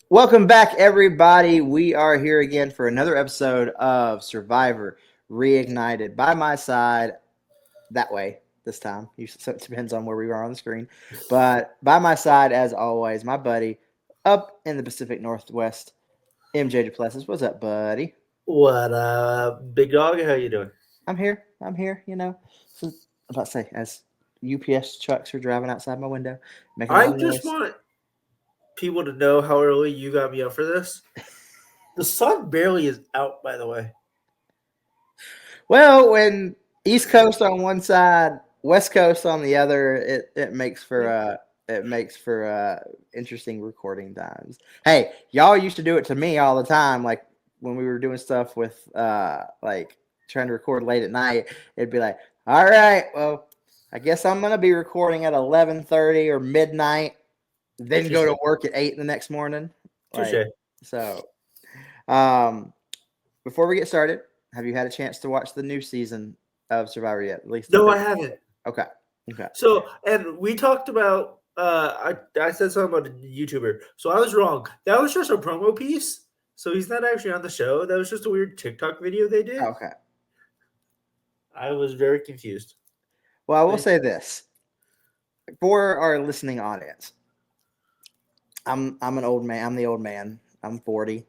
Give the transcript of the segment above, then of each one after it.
Welcome back, everybody. We are here again for another episode of Survivor Reignited. By my side, that way this time. So it depends on where we are on the screen. But by my side, as always, my buddy up in the Pacific Northwest, MJ Duplessis. What's up, buddy? What big dog? How you doing? I'm here. I'm here. So, I'm about to say, as UPS trucks are driving outside my window, making a lot I of just noise. want people to know how early you got me up for this. The sun barely is out, by the way. Well, when East Coast on one side, West Coast on the other, it makes for interesting recording times. Hey, y'all used to do it to me all the time, like when we were doing stuff with like trying to record late at night. It'd be like, all right, well, I guess I'm gonna be recording at 11:30 or midnight, then go to work at 8 the next morning. Touche. So, um, before we get started, have you had a chance to watch the new season of Survivor yet? At least No, I haven't. Okay. So, and we talked about. I said something about a YouTuber. So I was wrong. That was just a promo piece. So he's not actually on the show. That was just a weird TikTok video they did. Okay. I was very confused. Well, I will say this for our listening audience. I'm an old man. I'm the old man. I'm 40.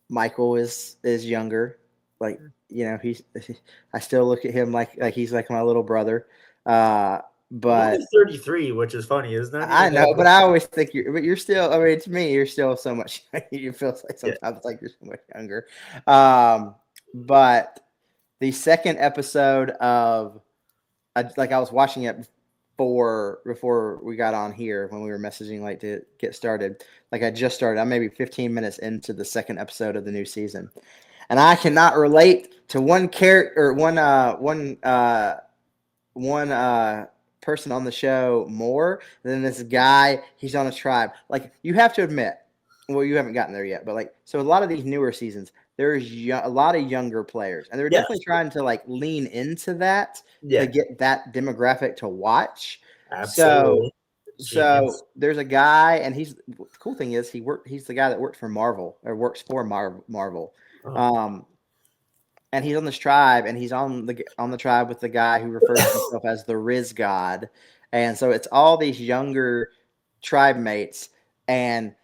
Michael is younger. Like, I still look at him like he's like my little brother. But only 33, which is funny, isn't it? I know, but I always think you're still. I mean, to me, you're still so much. You feel like sometimes like you're so much younger. But the second episode of, I was watching it before we got on here when we were messaging like to get started. Like I just started. I'm maybe 15 minutes into the second episode of the new season, and I cannot relate to one character or one person on the show more than this guy. He's on a tribe. Like, you have to admit, well, you haven't gotten there yet, but like, so a lot of these newer seasons, there's a lot of younger players, and they're definitely trying to like lean into that to get that demographic to watch. Absolutely. So there's a guy, and the cool thing is he's the guy that works for Marvel. And he's on this tribe, and he's on the tribe with the guy who refers to himself as the Riz God. And so it's all these younger tribe mates. And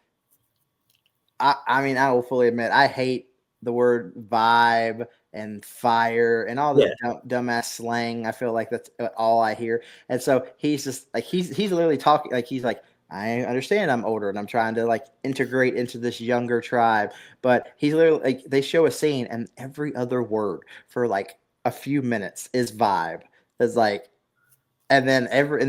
I mean, I will fully admit, I hate the word vibe and fire and all this dumbass slang. I feel like that's all I hear. And so he's just like, he's literally talking like, he's like, I understand I'm older and I'm trying to like integrate into this younger tribe, but he's literally like, they show a scene and every other word for like a few minutes is vibe. It's like, and then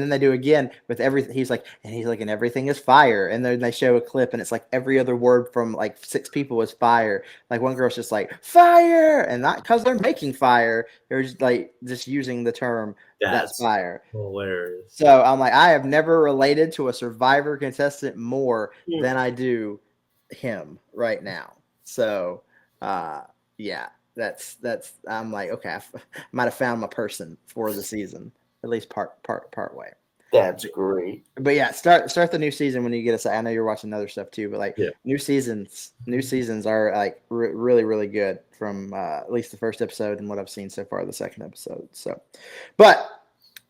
they do again with everything. He's like, and everything is fire. And then they show a clip, and it's like every other word from like 6 people is fire. Like one girl's just like fire, and not because they're making fire. They're just like using the term that's fire. Hilarious. So I'm like, I have never related to a Survivor contestant more than I do him right now. So, yeah, that's. I'm like, okay, I might have found my person for the season. At least part way. That's great. But yeah, start the new season when you get a second. I know you're watching other stuff too, but like new seasons are like really, really good from at least the first episode and what I've seen so far, the second episode. So, but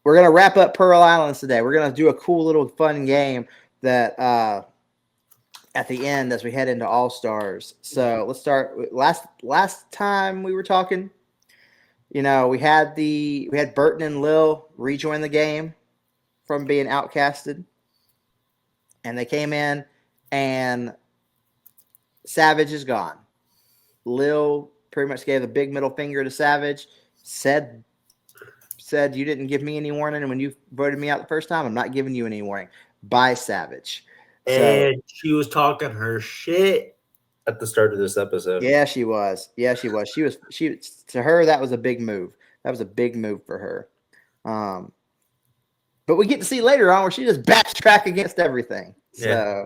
we're gonna wrap up Pearl Islands today. We're gonna do a cool little fun game that at the end as we head into All Stars. So let's start with last time we were talking. We had Burton and Lil rejoin the game from being outcasted, and they came in, and Savage is gone. Lil pretty much gave the big middle finger to Savage, said you didn't give me any warning, and when you voted me out the first time, I'm not giving you any warning. Bye, Savage. And she was talking her shit at the start of this episode. Yeah, she was. She to her, that was a big move. That was a big move for her. But we get to see later on where she just backtrack against everything. So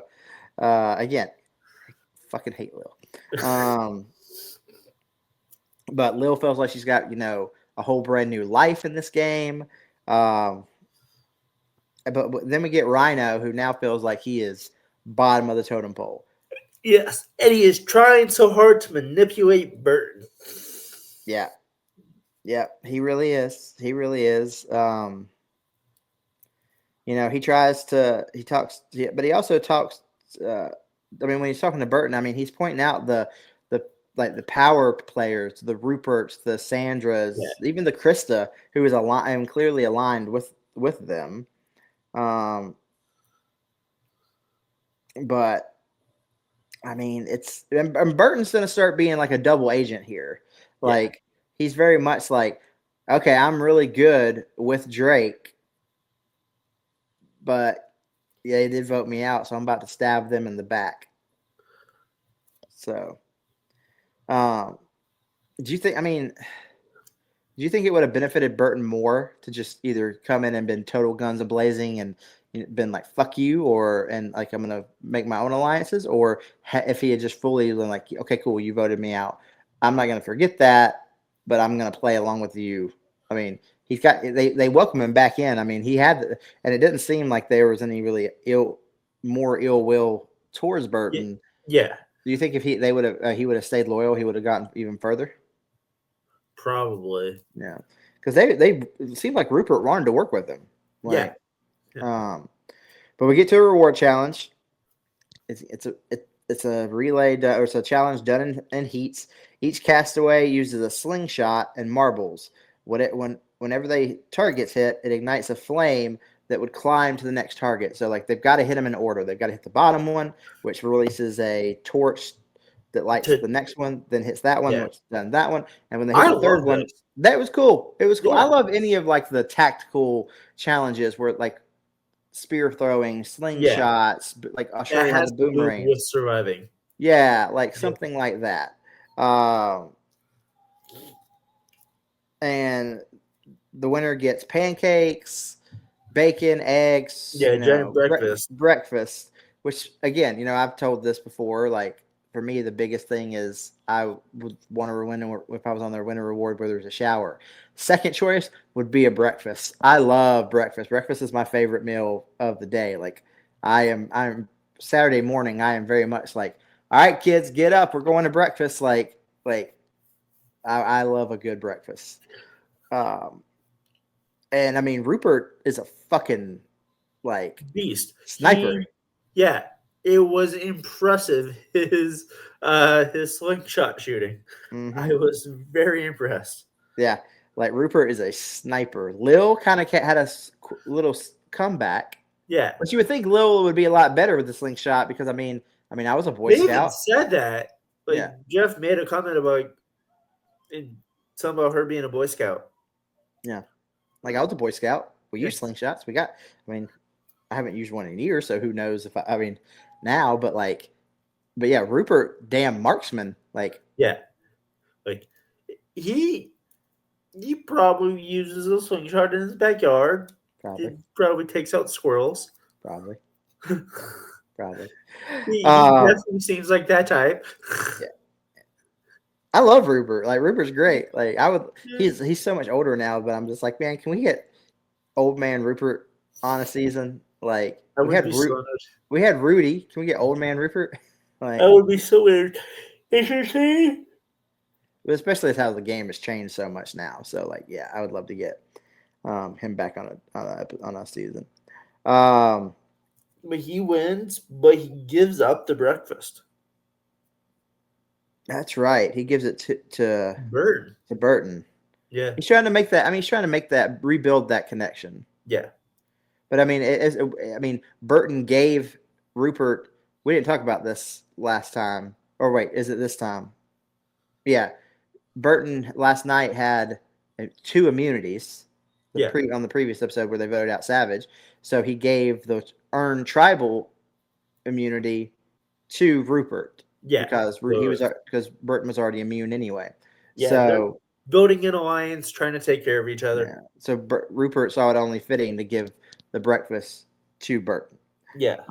again, I fucking hate Lil. But Lil feels like she's got, a whole brand new life in this game. But then we get Rhino, who now feels like he is bottom of the totem pole. Yes, and he is trying so hard to manipulate Burton. Yeah. Yeah, he really is. He really is. He tries to, he talks, yeah, but he also talks. Uh, I mean, when he's talking to Burton, I mean, he's pointing out the like the power players, the Ruperts, the Yeah, Sandras, even the Krista, who is aligned, clearly aligned with them. Um, but I mean, and Burton's going to start being like a double agent here. yeah, Like he's very much like, okay, I'm really good with Drake, but yeah, they did vote me out, so I'm about to stab them in the back. So, um, do you think? I mean, do you think it would have benefited Burton more to just either come in and been total guns a blazing and been like "fuck you" or and like I'm gonna make my own alliances, or if he had just fully been like, okay, cool, you voted me out, I'm not gonna forget that, but I'm gonna play along with you. I mean, they welcome him back in. I mean, he had, and it didn't seem like there was any really more ill will towards yeah, Burton. yeah, Do you think if he would have stayed loyal, he would have gotten even further? probably. Yeah, because they it seemed like Rupert wanted to work with him. Yeah, Like, yeah. but we get to a reward challenge. It's a relay or it's a challenge done in heats. Each castaway uses a slingshot and marbles. Whenever they targets hit, it ignites a flame that would climb to the next target. So like they've got to hit them in order. They've got to hit the bottom one, which releases a torch that lights To the next one, then hits that one, yeah, which then that one, and when they hit I the third love one, those. that was cool. It was cool. I Yeah, love any of like the tactical challenges where like spear throwing, yeah. slingshots, like That Australia had has the to do with boomerangs. surviving. Yeah, like Yeah, something like that. Um, and the winner gets pancakes, bacon, eggs, yeah. Giant breakfast. breakfast. Which again, I've told this before. Like for me, the biggest thing is I would want to win if I was on their winner reward where there's a shower. Second choice would be a breakfast. I love breakfast. Breakfast is my favorite meal of the day. Like I'm Saturday morning. I am very much like, all right, kids, get up. We're going to breakfast. Like I love a good breakfast. Um, and I mean, Rupert is a fucking like Beast. sniper. Yeah, it was impressive. His slingshot shooting. Hmm. I was very impressed. Yeah, like Rupert is a sniper. Lil kind of had a little comeback, Yeah, but you would think Lil would be a lot better with the slingshot because I was a Boy they even Scout. said that. Yeah, Like Jeff made a comment about something about her being a Boy Scout. yeah. Like I was a Boy Scout. We Yeah, use slingshots. We got. I mean, I haven't used one in years, so who knows if I mean now, but yeah, Rupert, damn marksman. Like yeah. Like he he probably uses a slingshot in his backyard. probably, He probably takes out squirrels. probably, he, probably. he Um, definitely seems like that type. yeah, I love Rupert. Like Rupert's great. Like I would. He's so much older now, but I'm just like, man, can we get old man Rupert on a season? Like I would be so honored. we had Rudy. Can we get old man Rupert? I Like, would be so weird. Interesting. especially as how the game has changed so much now. So like, yeah, I would love to get him back on a season. Um, But he wins, but he gives up the breakfast. that's right. He gives it Bird. to Burton. Yeah. He's trying to make that. I mean, he's trying to make that rebuild that connection. Yeah. But I mean, Burton gave Rupert. We didn't talk about this last time, or wait, is it this time? Yeah, Burton last night had two immunities. Yeah. On the previous episode where they voted out Savage, so he gave the earned tribal immunity to Rupert Yeah. because because Burton was already immune anyway. Yeah. They're So building an alliance, trying to take care of each other. yeah, so Rupert saw it only fitting to give the breakfast to Burton. Yeah.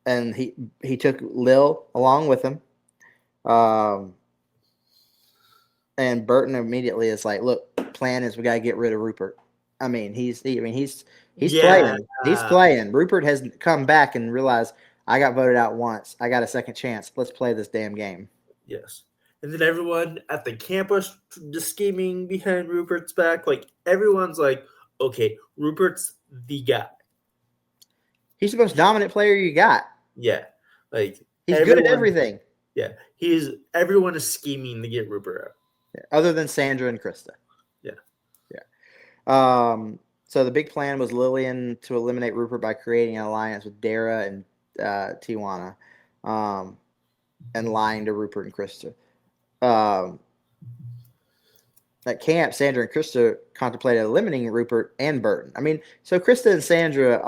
And he took Lil along with him. And Burton immediately is like, look, plan is we got to get rid of Rupert. I mean, he's Yeah. playing. He's playing. Rupert has come back and realized I got voted out once. I got a second chance. Let's play this damn game. Yes. And then everyone at the campus just scheming behind Rupert's back. Like everyone's like, okay, Rupert's the guy. He's the most dominant player you got. Yeah. Like He's good at everyone, everything. yeah. Everyone is scheming to get Rupert out. Yeah. Other than Sandra and Krista. Yeah. Yeah. So the big plan was Lillian to eliminate Rupert by creating an alliance with Dara and Tijuana, and lying to Rupert and Krista. At camp, Sandra and Krista contemplated eliminating Rupert and Burton. I mean, so Krista and Sandra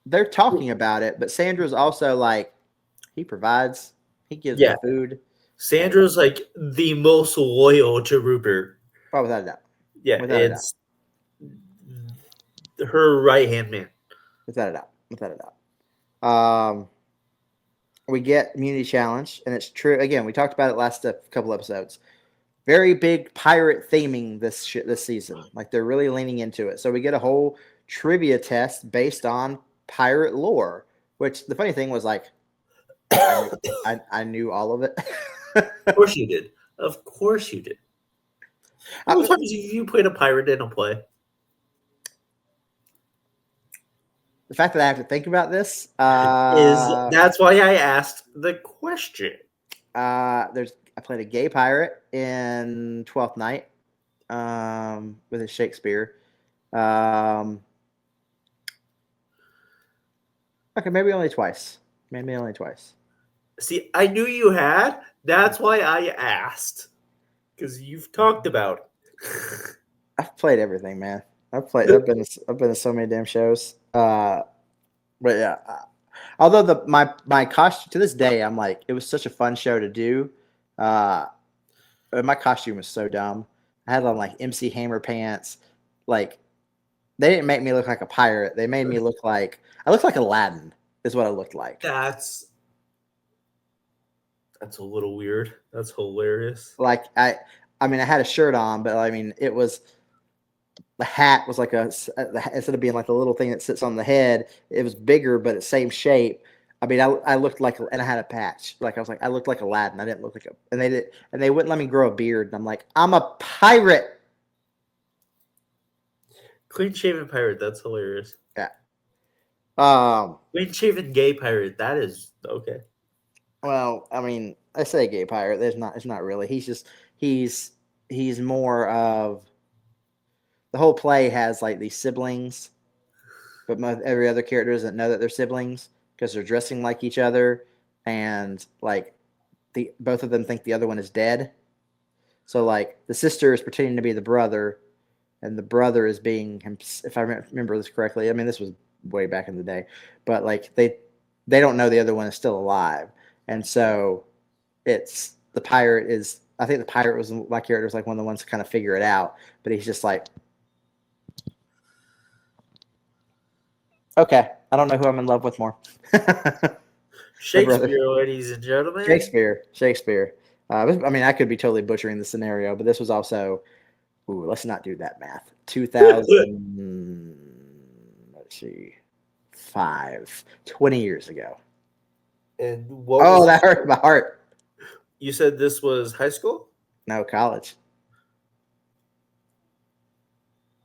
they're talking about it, but Sandra's also like, he provides, he gives me food. Sandra's like the most loyal to Rupert. Oh, without a doubt. Yeah, it's her right hand man. Without a doubt. We get Immunity Challenge, and it's true. Again, we talked about it last couple episodes. Very big pirate theming this season. Like they're really leaning into it. So we get a whole trivia test based on pirate lore. Which the funny thing was, like, I knew all of it. Of course you did. Of course you did. How many times have you played a pirate in a play? The fact that I have to think about this that's why I asked the question. I played a gay pirate in 12th Night with a Shakespeare. Okay, maybe only twice. See, I knew you had. That's why I asked. Because you've talked about it. I've played everything, man. I've been to so many damn shows. But yeah, although my costume to this day, I'm like, it was such a fun show to do. My costume was so dumb. I had on like MC Hammer pants. Like, they didn't make me look like a pirate. They made me look like I looked like Aladdin. Is what I looked like. That's a little weird. That's hilarious. Like I mean, I had a shirt on, but I mean, it was. The hat was like instead of being like the little thing that sits on the head, it was bigger, but it's same shape. I mean, I looked like, and I had a patch. Like I was like, I looked like Aladdin. I didn't look like and they wouldn't let me grow a beard. And I'm like, I'm a pirate. Clean shaven pirate. That's hilarious. Yeah. Clean shaven gay pirate. That is okay. Well, I mean, I say gay pirate. It's not really. He's more of. The whole play has like these siblings, but every other character doesn't know that they're siblings because they're dressing like each other, and like both of them think the other one is dead. So like the sister is pretending to be the brother, and the brother is being him. If I remember this correctly, I mean this was way back in the day, but like they don't know the other one is still alive, and so it's the pirate is. I think the pirate was my character was like one of the ones to kind of figure it out, but he's just like. Okay, I don't know who I'm in love with more. Shakespeare, ladies and gentlemen. Shakespeare. I mean, I could be totally butchering the scenario, but this was also. Ooh, let's not do that math. 2000. Let's see, 20 years ago. And that hurt my heart. You said this was high school? No, college.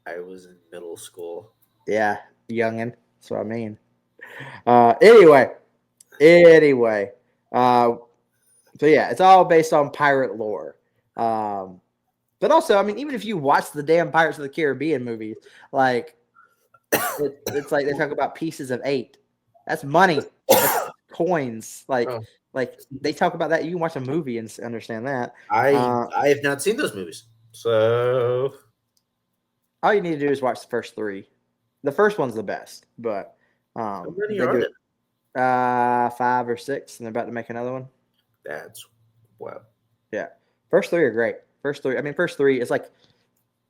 I was in middle school. Yeah, youngin'. That's what I mean. Anyway. So yeah, it's all based on pirate lore. But also, I mean, even if you watch the damn Pirates of the Caribbean movies, like it's like they talk about pieces of 8. That's money. That's coins. Like they talk about that. You can watch a movie and understand that. I have not seen those movies, so all you need to do is watch the first 3. The first one's the best, but how many are there? 5 or 6, and they're about to make another one. That's wow. Yeah, first 3 are great. First 3 is like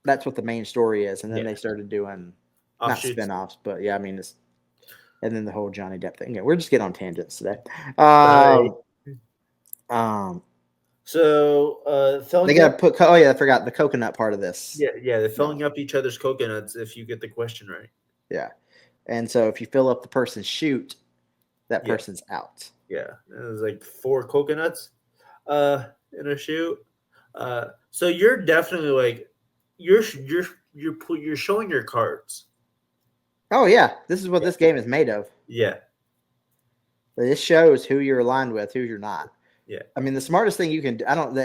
that's what the main story is, and then they started doing not spinoffs, but yeah, I mean it's and then the whole Johnny Depp thing. Yeah, we're just getting on tangents today. So They filling gotta up. put. Oh yeah, I forgot the coconut part of this. Yeah, they're filling No. up each other's coconuts if you get the question right. Yeah, and so if you fill up the person's chute, that Yeah, person's out. yeah. There's like 4 coconuts in a shoe. So you're definitely like you're showing your cards. Oh yeah, this is what Yeah. this game is made of. Yeah. This shows who you're aligned with, who you're not. Yeah. I mean, the smartest thing you can do, I don't,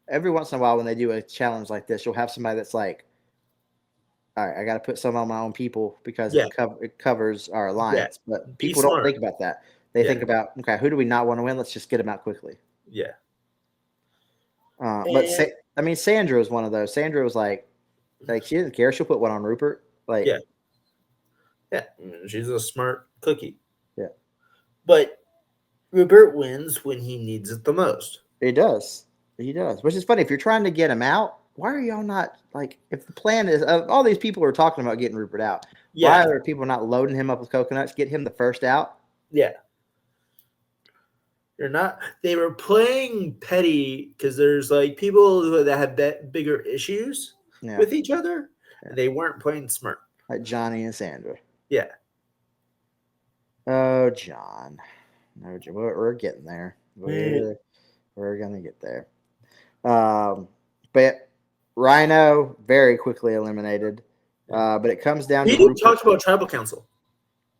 every once in a while when they do a challenge like this, you'll have somebody that's like, all right, I got to put some on my own people because Yeah. it covers our Yeah. alliance. But Be people don't smart. think about that. They Yeah. think about, okay, who do we not want to win? Let's just get them out quickly. Yeah. But And I mean, Sandra was one of those. Sandra was like she didn't care. She'll put one on Rupert. Like, yeah. Yeah. She's a smart cookie. yeah, But Rupert wins when he needs it the most. he does. He does. Which is funny. If you're trying to get him out, why are y'all not like? If the plan is all these people are talking about getting Rupert out, why Yeah. are people not loading him up with coconuts? Get him the first out. Yeah. They're not. They were playing petty because there's like people that have bigger issues Yeah, with each other. Yeah. And they weren't playing smart. like Johnny and Sandra. Yeah. Oh, John. No, we're getting there. We're gonna get there. But Rhino very quickly eliminated. But it comes down We to didn't Rupert. talk about tribal council.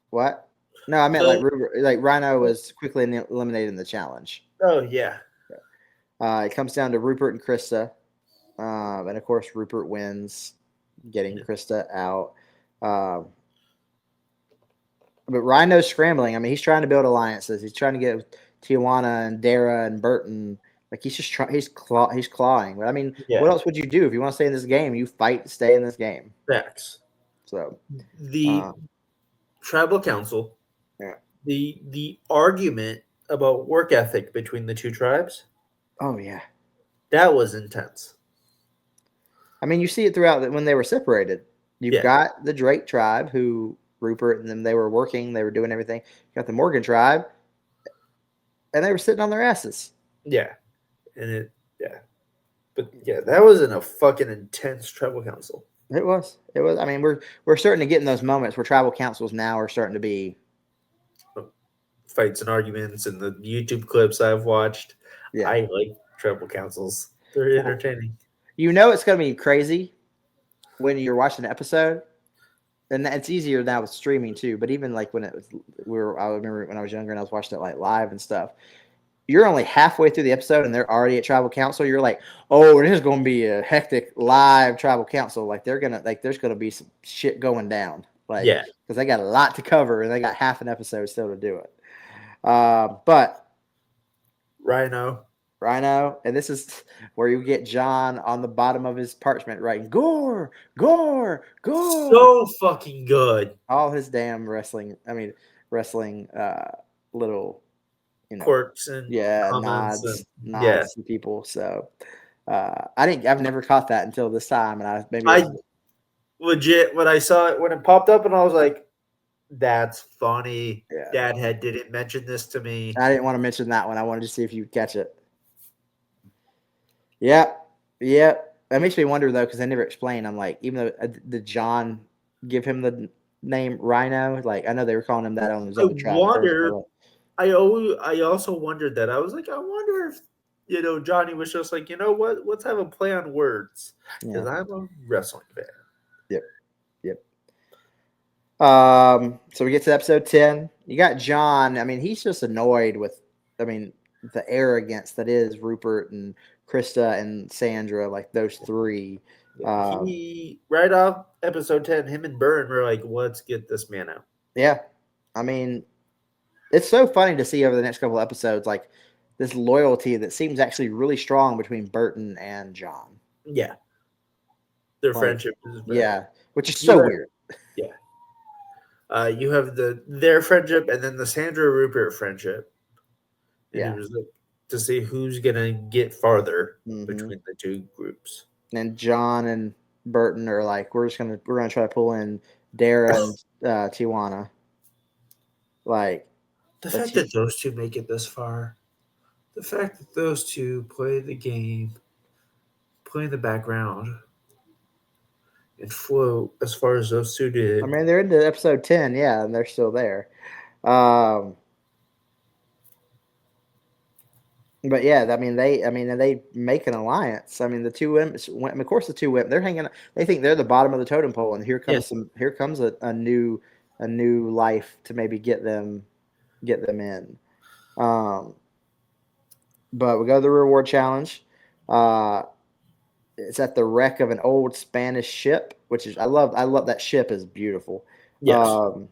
What? No, I meant So- like Rupert, like Rhino was quickly eliminated in the challenge. Oh yeah. It comes down to Rupert and Krista, and of course Rupert wins, getting Krista out. But Rhino's scrambling. I mean, he's trying to build alliances. He's trying to get Tijuana and Dara and Burton. Like he's just trying. He's clawing. But I mean, Yeah. what else would you do if you want to stay in this game? You fight to stay in this game. Facts. So The tribal council. Yeah. The argument about work ethic between the two tribes. Oh yeah. That was intense. I mean, you see it throughout when they were separated. You've got the Drake tribe who Rupert and them, they were working, they were doing everything. You got the Morgan tribe, and they were sitting on their asses. Yeah. But yeah, that was in a fucking intense tribal council. It was. I mean, we're starting to get in those moments where tribal councils now are starting to be fights and arguments and the YouTube clips I've watched. Yeah. I like tribal councils. They're entertaining. You know it's going to be crazy when you're watching an episode, and it's easier now with streaming too. But even like when I remember when I was younger and I was watching it like live and stuff. You're only halfway through the episode and they're already at tribal council. You're like, oh, this is going to be a hectic live tribal council. Like there's going to be some shit going down. Like, Yeah, because they got a lot to cover and they got half an episode still to do it. But Rhino, and this is where you get John on the bottom of his parchment writing gore, gore, gore. so fucking good. All his damn wrestling little, Quirks and nods to people. So I've never caught that until this time, and I legit when I saw it when it popped up, and I was like, "That's funny." Yeah. DadHat didn't mention this to me. I didn't want to mention that one. I wanted to see if you'd catch it. Yep. That makes me wonder though, because they never explain. I'm like, even though did John give him the name Rhino? Like I know they were calling him that on his own tribe. I also wondered that. I was like, I wonder if Johnny was just like, you know what? Let's have a play on words because I'm a wrestling fan. Yep. So we get to episode 10. You got John. I mean, he's just annoyed with, the arrogance that is Rupert and Krista and Sandra, like those three. He right off episode 10, him and Byrne were like, let's get this man out. Yeah. I mean, it's so funny to see over the next couple of episodes, like this loyalty that seems actually really strong between Burton and John. Yeah. Their friendship is which is so weird. Yeah. You have their friendship and then the Sandra Rupert friendship. And it was like to see who's gonna get farther between the two groups. And John and Burton are like, we're gonna try to pull in Dara and Tijuana. Like the fact that those two make it this far. The fact that those two play the game, play in the background, and float as far as those two I did. mean, they're into episode 10, yeah, and they're still there. Um, but yeah, they make an alliance. I mean, the two women, of course, the two women, they're hanging. They think they're the bottom of the totem pole, and Yes. here comes a new life to maybe get them in. Um, but we go to the reward challenge. Uh, it's at the wreck of an old Spanish ship, which is I love that ship is beautiful. Yes. Um,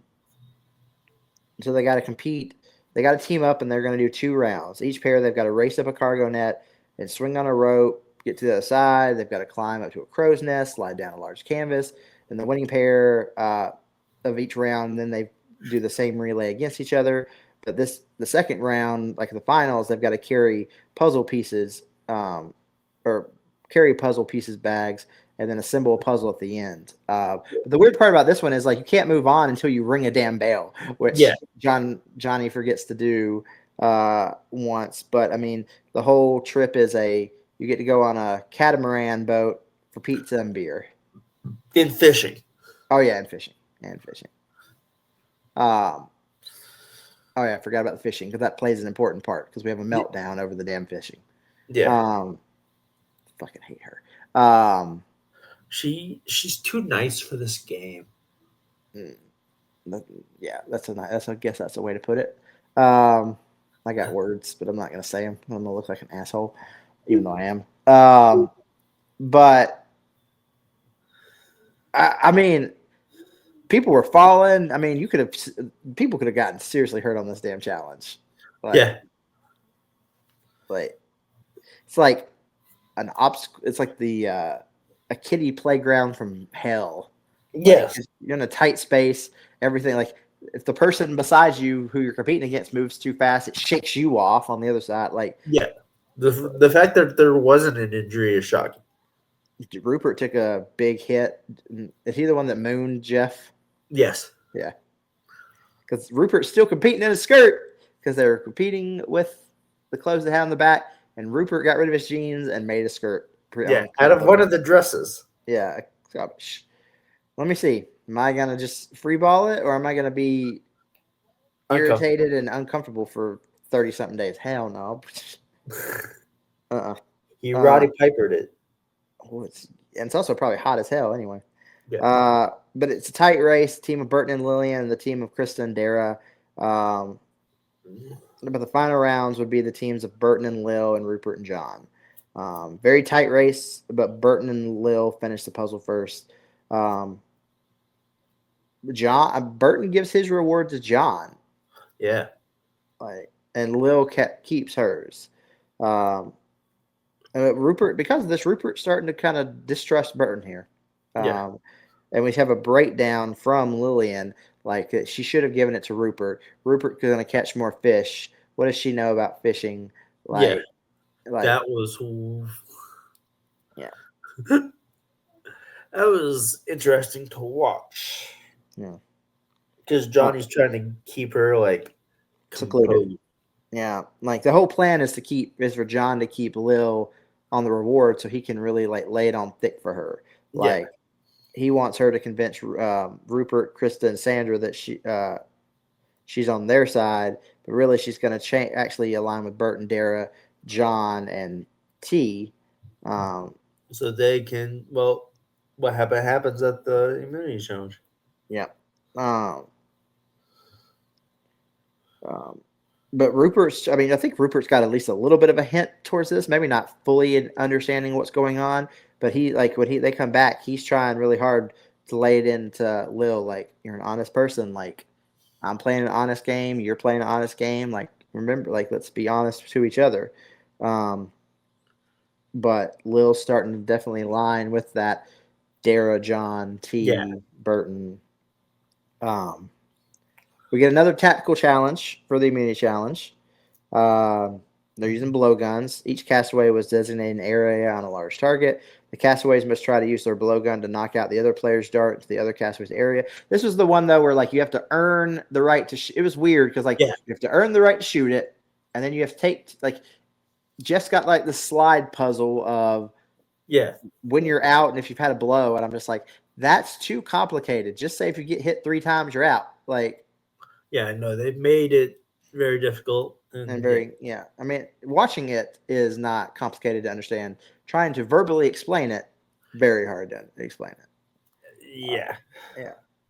so they got to compete. They got to team up, and they're going to do 2 rounds. Each pair, they've got to race up a cargo net and swing on a rope, get to the other side. They've got to climb up to a crow's nest, slide down a large canvas, and the winning pair of each round. Then they do the same relay against each other. But the second round, like the finals, they've got to carry puzzle pieces, or carry puzzle pieces bags, and then assemble a puzzle at the end. But the weird part about this one is like you can't move on until you ring a damn bell, which Yeah. Johnny forgets to do once. But I mean, the whole trip is you get to go on a catamaran boat for pizza and beer. In fishing. Oh yeah, and fishing. Um, oh yeah, I forgot about the fishing because that plays an important part because we have a meltdown over the damn fishing. Yeah. Fucking hate her. She's too nice for this game. Yeah, I guess that's a way to put it. I got words, but I'm not gonna say them. I'm gonna look like an asshole, even though I am. But I mean, people were falling. I mean, people could have gotten seriously hurt on this damn challenge. Yeah. Like it's like an It's like a kiddie playground from hell. Yes. You're in a tight space. Everything like if the person beside you who you're competing against moves too fast, it shakes you off on the other side. Like Yeah. The fact that there wasn't an injury is shocking. Rupert took a big hit. Is he the one that mooned Jeff? Yes. Yeah. Because Rupert's still competing in a skirt because they were competing with the clothes they had on the back, and Rupert got rid of his jeans and made a skirt. Yeah. Out of one of the dresses. Yeah. Let me see. Am I gonna just free ball it, or am I gonna be irritated and uncomfortable for 30-something days? Hell no. He Roddy Pipered it. And it's also probably hot as hell anyway. Yeah. But it's a tight race. Team of Burton and Lillian and the team of Krista and Dara. But the final rounds would be the teams of Burton and Lil and Rupert and John. Very tight race, but Burton and Lil finished the puzzle first. Burton gives his reward to John. Yeah. And Lil keeps hers. Rupert, because of this, Rupert's starting to kind of distrust Burton here. Yeah. And we have a breakdown from Lillian, like she should have given it to Rupert. Rupert's going to catch more fish. What does she know about fishing? That was. Yeah. That was interesting to watch. Yeah. Because Johnny's trying to keep her secluded. Yeah, like the whole plan is for John to keep Lil on the reward so he can really lay it on thick for her. He wants her to convince Rupert, Krista, and Sandra that she's on their side, but really she's going to actually align with Bert and Dara, John, and T. So they can what happens at the immunity challenge. Yeah. But I think Rupert's got at least a little bit of a hint towards this, maybe not fully understanding what's going on, but when they come back, he's trying really hard to lay it into Lil, like, you're an honest person, like, I'm playing an honest game, you're playing an honest game, like, remember, like, let's be honest to each other. But Lil's starting to definitely align with that Dara, John, T, Burton. We get another tactical challenge for the immunity challenge. They're using blowguns. Each castaway was designated an area on a large target. The castaways must try to use their blowgun to knock out the other player's dart into the other castaway's area. This was the one, though, where you have to earn the right to it was weird because you have to earn the right to shoot it, and then you have to take Jeff's got like the slide puzzle of when you're out and if you've had a blow, and I'm just like, that's too complicated. Just say if you get hit 3 times, you're out. Like, yeah, no, they've made it very difficult and very I mean, watching it is not complicated to understand. Trying to verbally explain it, very hard to explain it. Yeah.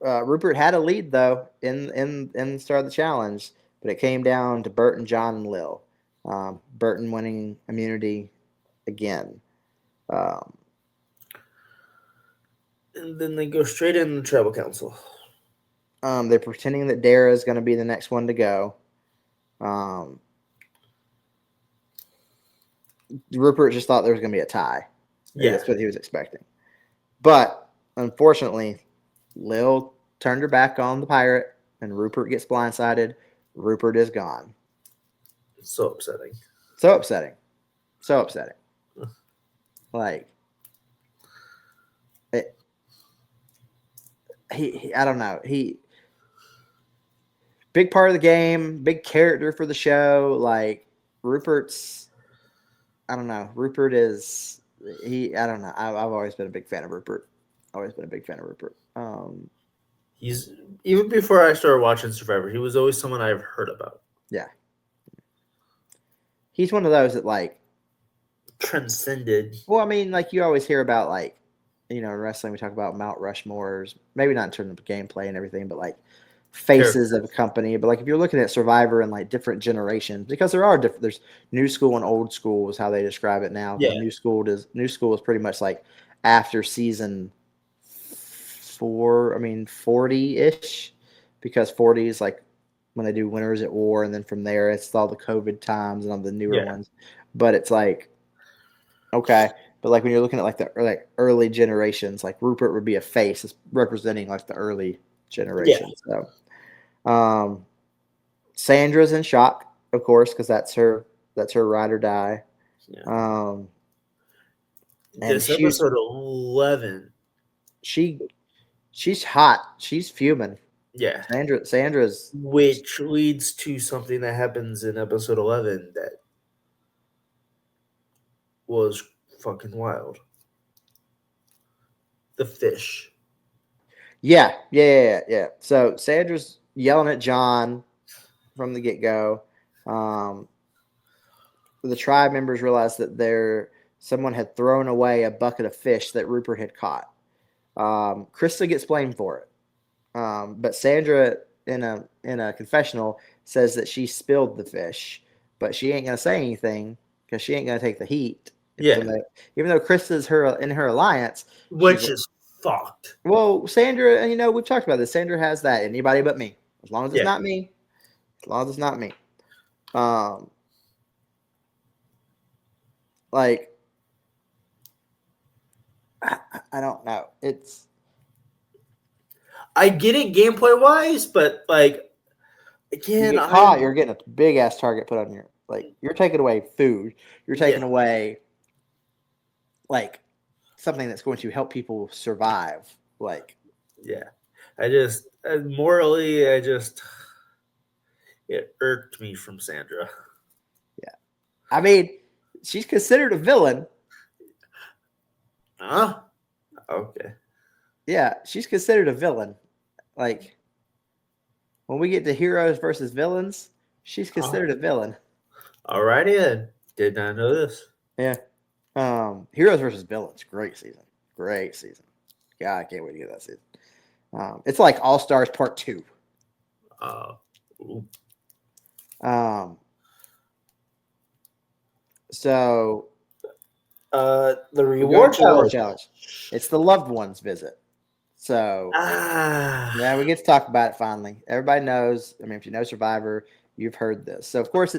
Rupert had a lead though in the start of the challenge, but it came down to Burton, John, and Lil. Burton winning immunity again. And then they go straight in the tribal council. They're pretending that Dara is going to be the next one to go. Rupert just thought there was going to be a tie. Yeah. That's what he was expecting. But unfortunately, Lil turned her back on the pirate, and Rupert gets blindsided. Rupert is gone. So upsetting. So upsetting. So upsetting. Like, he I don't know. Big part of the game, big character for the show. Like, Rupert's, I don't know. Rupert is, I don't know. I've always been a big fan of Rupert. He's, even before I started watching Survivor, he was always someone I've heard about. Yeah. He's one of those that, like, transcended. Well, I mean, like, you always hear about, like, in wrestling, we talk about Mount Rushmores, maybe not in terms of gameplay and everything, but, like, faces of a company. But, like, if you're looking at Survivor and, like, different generations, because there are different, there's new school and old school is how they describe it now. Yeah. New school is pretty much like after season 40-ish, because 40 is like when they do Winners at War, and then from there it's all the COVID times and all the newer ones. But it's like, okay, but like when you're looking at like the early generations, like Rupert would be a face, it's representing like the early generation. So, Sandra's in shock, of course, because that's her ride or die. Yeah. And this episode 11, she's hot. She's fuming. Yeah. Sandra's, which leads to something that happens in episode 11 that was fucking wild. The fish. Yeah. So Sandra's yelling at John from the get-go. The tribe members realized that someone had thrown away a bucket of fish that Rupert had caught. Krista gets blamed for it. But Sandra in a confessional says that she spilled the fish, but she ain't gonna say anything because she ain't gonna take the heat. Yeah. Even though Krista's in her alliance, which is fucked. Well, Sandra, we've talked about this. Sandra has that. Anybody but me. As long as it's not me. Like, I don't know. I get it gameplay wise, but like, again, you're getting a big ass target put on your, like, you're taking away food. You're taking away, like, something that's going to help people survive. Like, morally, it irked me from Sandra. Yeah. I mean, she's considered a villain. Huh? Okay. Yeah, she's considered a villain. Like, when we get to heroes versus villains, she's considered a villain. Alrighty then. Did not know this. Yeah. Heroes versus villains. Great season. God, I can't wait to get that season. It's like All Stars Part 2. So the reward challenge. It's the loved ones visit. So we get to talk about it finally. Everybody knows. I mean, if you know Survivor, you've heard this. So of course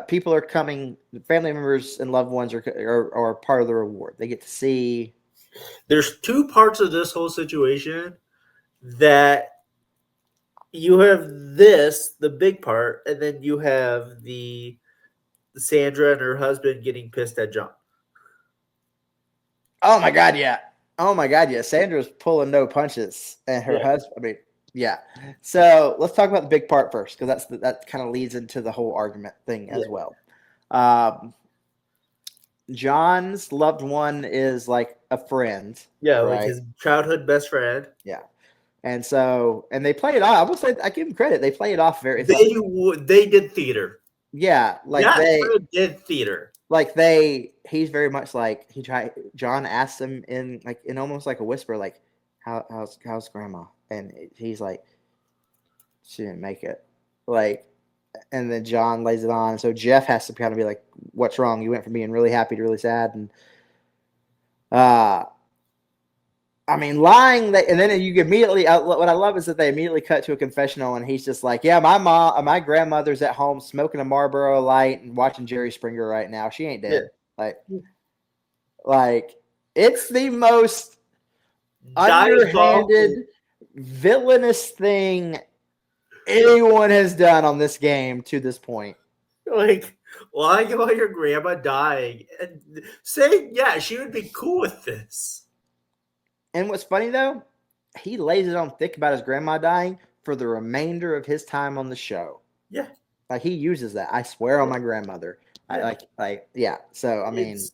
people are coming. Family members and loved ones are part of the reward. They get to see. There's two parts of this whole situation that you have the big part, and then you have the Sandra and her husband getting pissed at John. Oh my God, yeah. Sandra's pulling no punches, and her husband. I mean, yeah. So let's talk about the big part first, because that kind of leads into the whole argument thing as well. John's loved one is like a friend. Yeah, right? like his childhood best friend. Yeah. And so, and they play it off. I will say, I give them credit. They play it off very. They did theater. Yeah, did theater. He's very much like John asked him in almost like a whisper, like, how's grandma? And he's like, she didn't make it. Like, and then John lays it on. So Jeff has to kind of be like, what's wrong? You went from being really happy to really sad. And, I mean, lying. And then you immediately, what I love is that they immediately cut to a confessional, and he's just like, "Yeah, my grandmother's at home smoking a Marlboro Light and watching Jerry Springer right now. She ain't dead." Yeah. Like it's the most underhanded, villainous thing anyone has done on this game to this point. Like lying about your grandma dying and saying, "Yeah, she would be cool with this." And what's funny though, he lays it on thick about his grandma dying for the remainder of his time on the show. Yeah, like he uses that. I swear on my grandmother. Yeah. So I mean, it's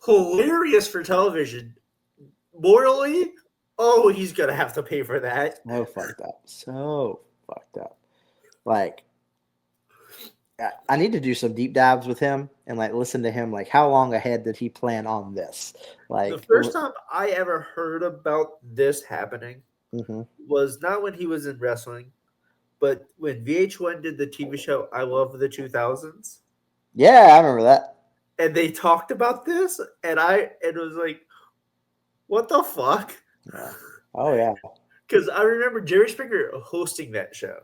hilarious for television. Morally, he's gonna have to pay for that. So fucked up. Like, I need to do some deep dives with him and like listen to him. Like, how long ahead did he plan on this? Like, the first time I ever heard about this happening was not when he was in wrestling, but when VH1 did the TV show I Love the 2000s. Yeah, I remember that. And they talked about this, and it was like, what the fuck? Yeah. Oh yeah. Because I remember Jerry Springer hosting that show.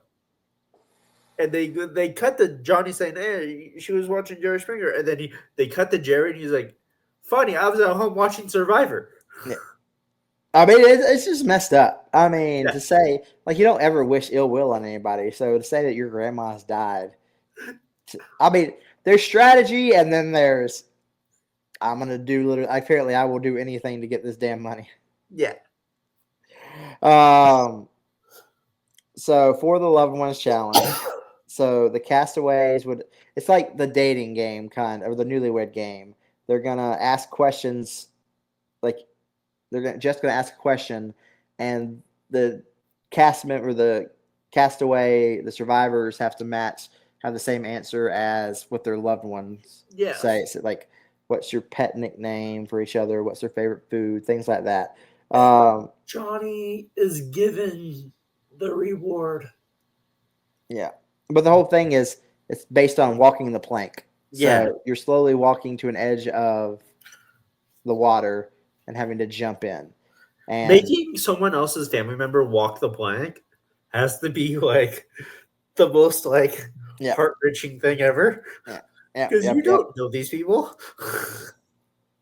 And they cut the Johnny saying, "Hey, she was watching Jerry Springer," and then they cut the Jerry, and he's like, "Funny, I was at home watching Survivor." Yeah. I mean, it's just messed up. I mean, to say like you don't ever wish ill will on anybody, so to say that your grandma's died, I mean, there's strategy, and then there's I'm gonna do literally. Apparently, I will do anything to get this damn money. Yeah. So for the loved ones challenge. So the castaways it's like the dating game or the newlywed game. They're going to ask questions, like just going to ask a question, and the cast member, the castaway, the survivors have the same answer as what their loved ones say. So like, what's your pet nickname for each other? What's their favorite food? Things like that. Johnny is given the reward. Yeah. But the whole thing is it's based on walking the plank. So you're slowly walking to an edge of the water and having to jump in. And making someone else's family member walk the plank has to be like the most heart-wrenching thing ever. Yeah. Because you don't know these people.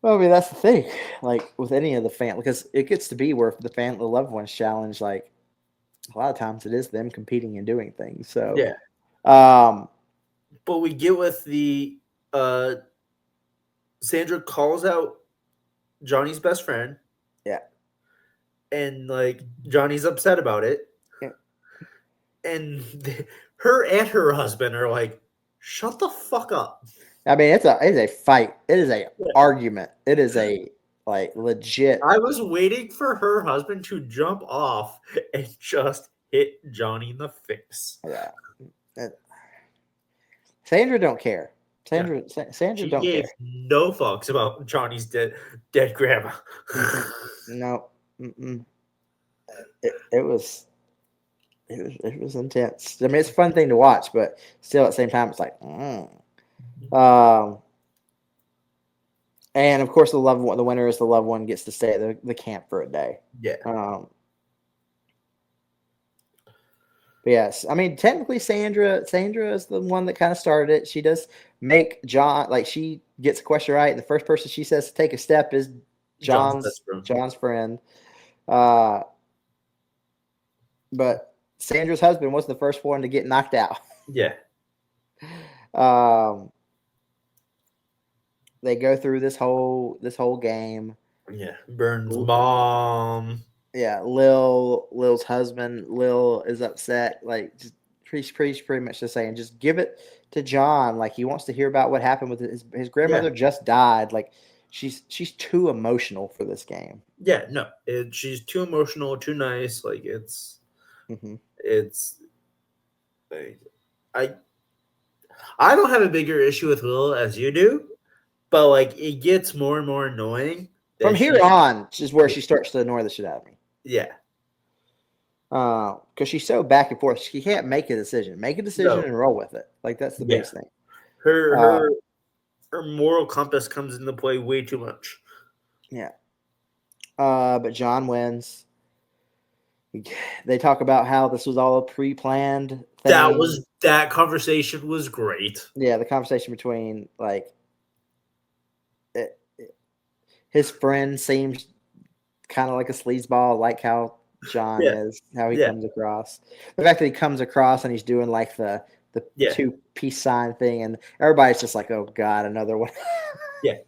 Well, I mean, that's the thing. Like with any of the family, because it gets to be where the loved ones challenge, like a lot of times it is them competing and doing things. So but we get with the Sandra calls out Johnny's best friend. Yeah. And like Johnny's upset about it. Yeah. And her and her husband are like, shut the fuck up. I mean, it's a fight. It is a argument. It is a legit. I was waiting for her husband to jump off and just hit Johnny in the face. Yeah. Sandra don't care. Sandra she don't gave care. No fucks about Johnny's dead grandma. No. It was intense. I mean, it's a fun thing to watch, but still at the same time, it's like, and of course, the winner is the loved one gets to stay at the camp for a day. Yeah. But yes, I mean, technically, Sandra is the one that kind of started it. She does make John, like, she gets a question right, and the first person she says to take a step is John's friend. But Sandra's husband was the first one to get knocked out. Yeah. They go through this whole game. Yeah. Burns' mom. Yeah, Lil's husband. Lil is upset. Like, just He's pretty much just saying, just give it to John. Like, he wants to hear about what happened with his grandmother just died. Like, she's too emotional for this game. Yeah, no, she's too emotional, too nice. Like it's. I don't have a bigger issue with Lil as you do, but like it gets more and more annoying. From here on, is where she starts to annoy the shit out of me. Yeah. Because she's so back and forth. She can't make a decision. Make a decision and roll with it. Like, that's the biggest thing. Her moral compass comes into play way too much. Yeah. But John wins. They talk about how this was all a pre-planned thing. That conversation was great. Yeah, the conversation between his friend seems kind of like a sleazeball, like how John is, how he comes across. The fact that he comes across and he's doing like the two peace sign thing, and everybody's just like, "Oh God, another one." Yeah.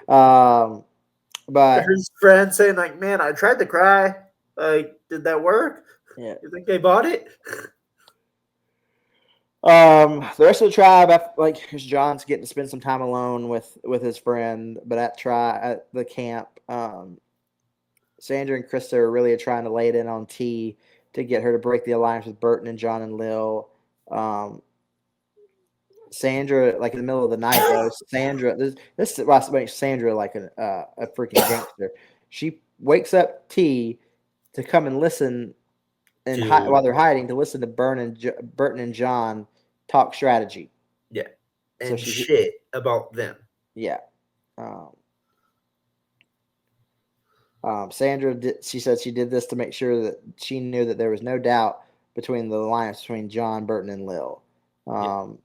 But his friend saying like, "Man, I tried to cry. Like, did that work? Yeah. You think they bought it?" The rest of the tribe, like, because John's getting to spend some time alone with his friend, but at the camp, Sandra and Krista are really trying to lay it in on T to get her to break the alliance with Burton and John and Lil. Sandra, like in the middle of the night, though, Sandra, this is what makes Sandra like a freaking gangster. She wakes up T to come and listen, and while they're hiding, to listen to Burton and John talk strategy. Yeah, and so shit about them. Yeah. Sandra, she said she did this to make sure that she knew that there was no doubt between the alliance between John, Burton, and Lil. But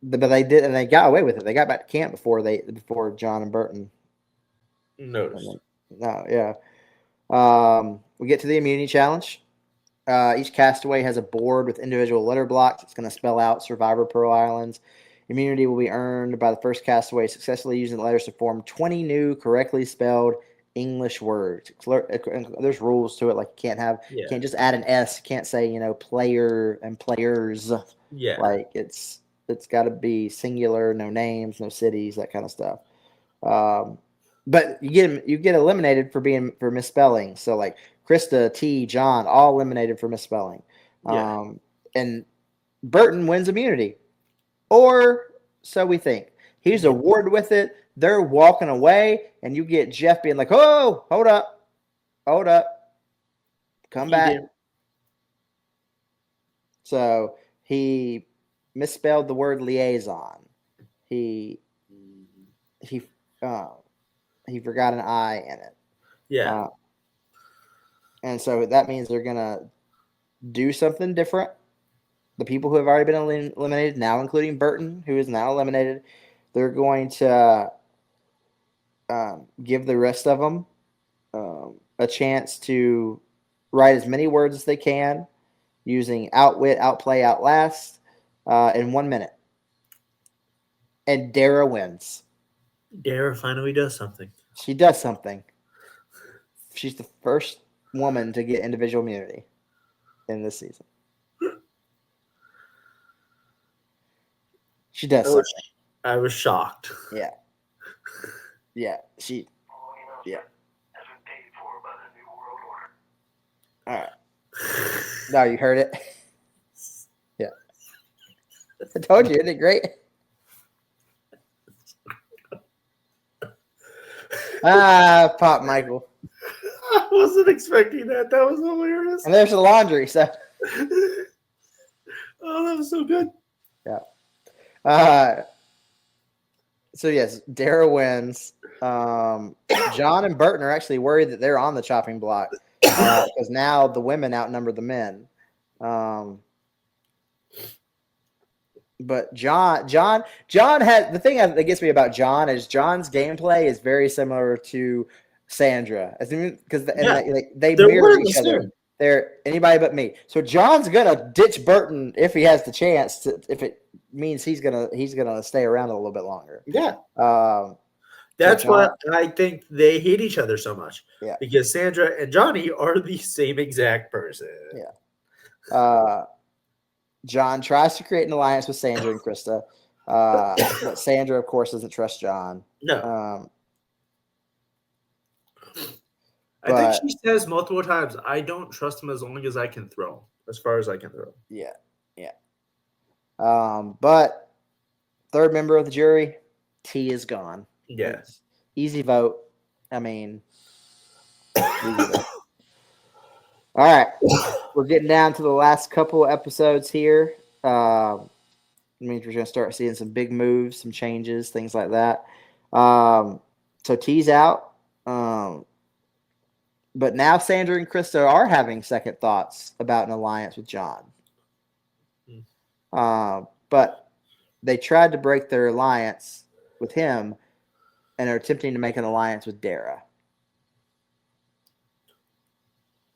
they did, and they got away with it. They got back to camp before John and Burton noticed. We get to the immunity challenge. Each castaway has a board with individual letter blocks. It's going to spell out Survivor Pearl Islands. Immunity will be earned by the first castaway successfully using the letters to form 20 new correctly spelled English words. There's rules to it, like you can't just add an S. You can't say player and players. Yeah, like it's got to be singular, no names, no cities, that kind of stuff. But you get eliminated for misspelling. So like Krista, T, John, all eliminated for misspelling. And Burton wins immunity, or so we think. He's awarded with it. They're walking away, and you get Jeff being like, "Oh, hold up, come back." So he misspelled the word liaison. He forgot an I in it. Yeah. And so that means they're going to do something different. The people who have already been eliminated, now including Burton, who is now eliminated, they're going to give the rest of them a chance to write as many words as they can using outwit, outplay, outlast in 1 minute. And Dara wins. Dara finally does something. She does something. She's the first woman to get individual immunity in this season. She does something. I was shocked. Yeah. Yeah. She. Yeah. All right. No, you heard it. Yeah. I told you, isn't it great? Pop Michael. I wasn't expecting that. That was hilarious. And there's the laundry, so. Oh, that was so good. Yeah. So yes, Dara wins. John and Burton are actually worried that they're on the chopping block because now the women outnumber the men. But John has the thing that gets me about John is John's gameplay is very similar to Sandra, because they mirror each other. They're anybody but me. So John's gonna ditch Burton if he has the chance if it means he's gonna stay around a little bit longer. Yeah. That's why John, I think they hate each other so much. yeah, Because Sandra and Johnny are the same exact person. yeah. John tries to create an alliance with Sandra and Krista, but Sandra, of course, doesn't trust John. No. Um, I think but she says multiple times, I don't trust him as long as I can throw him. As far as I can throw him. yeah, yeah. But third member of the jury, T is gone. Yeah. It's easy vote. I mean, easy vote. All right, we're getting down to the last couple episodes here. Means we're going to start seeing some big moves, some changes, things like that. So T's out. But now Sandra and Krista are having second thoughts about an alliance with John. But they tried to break their alliance with him and are attempting to make an alliance with Dara.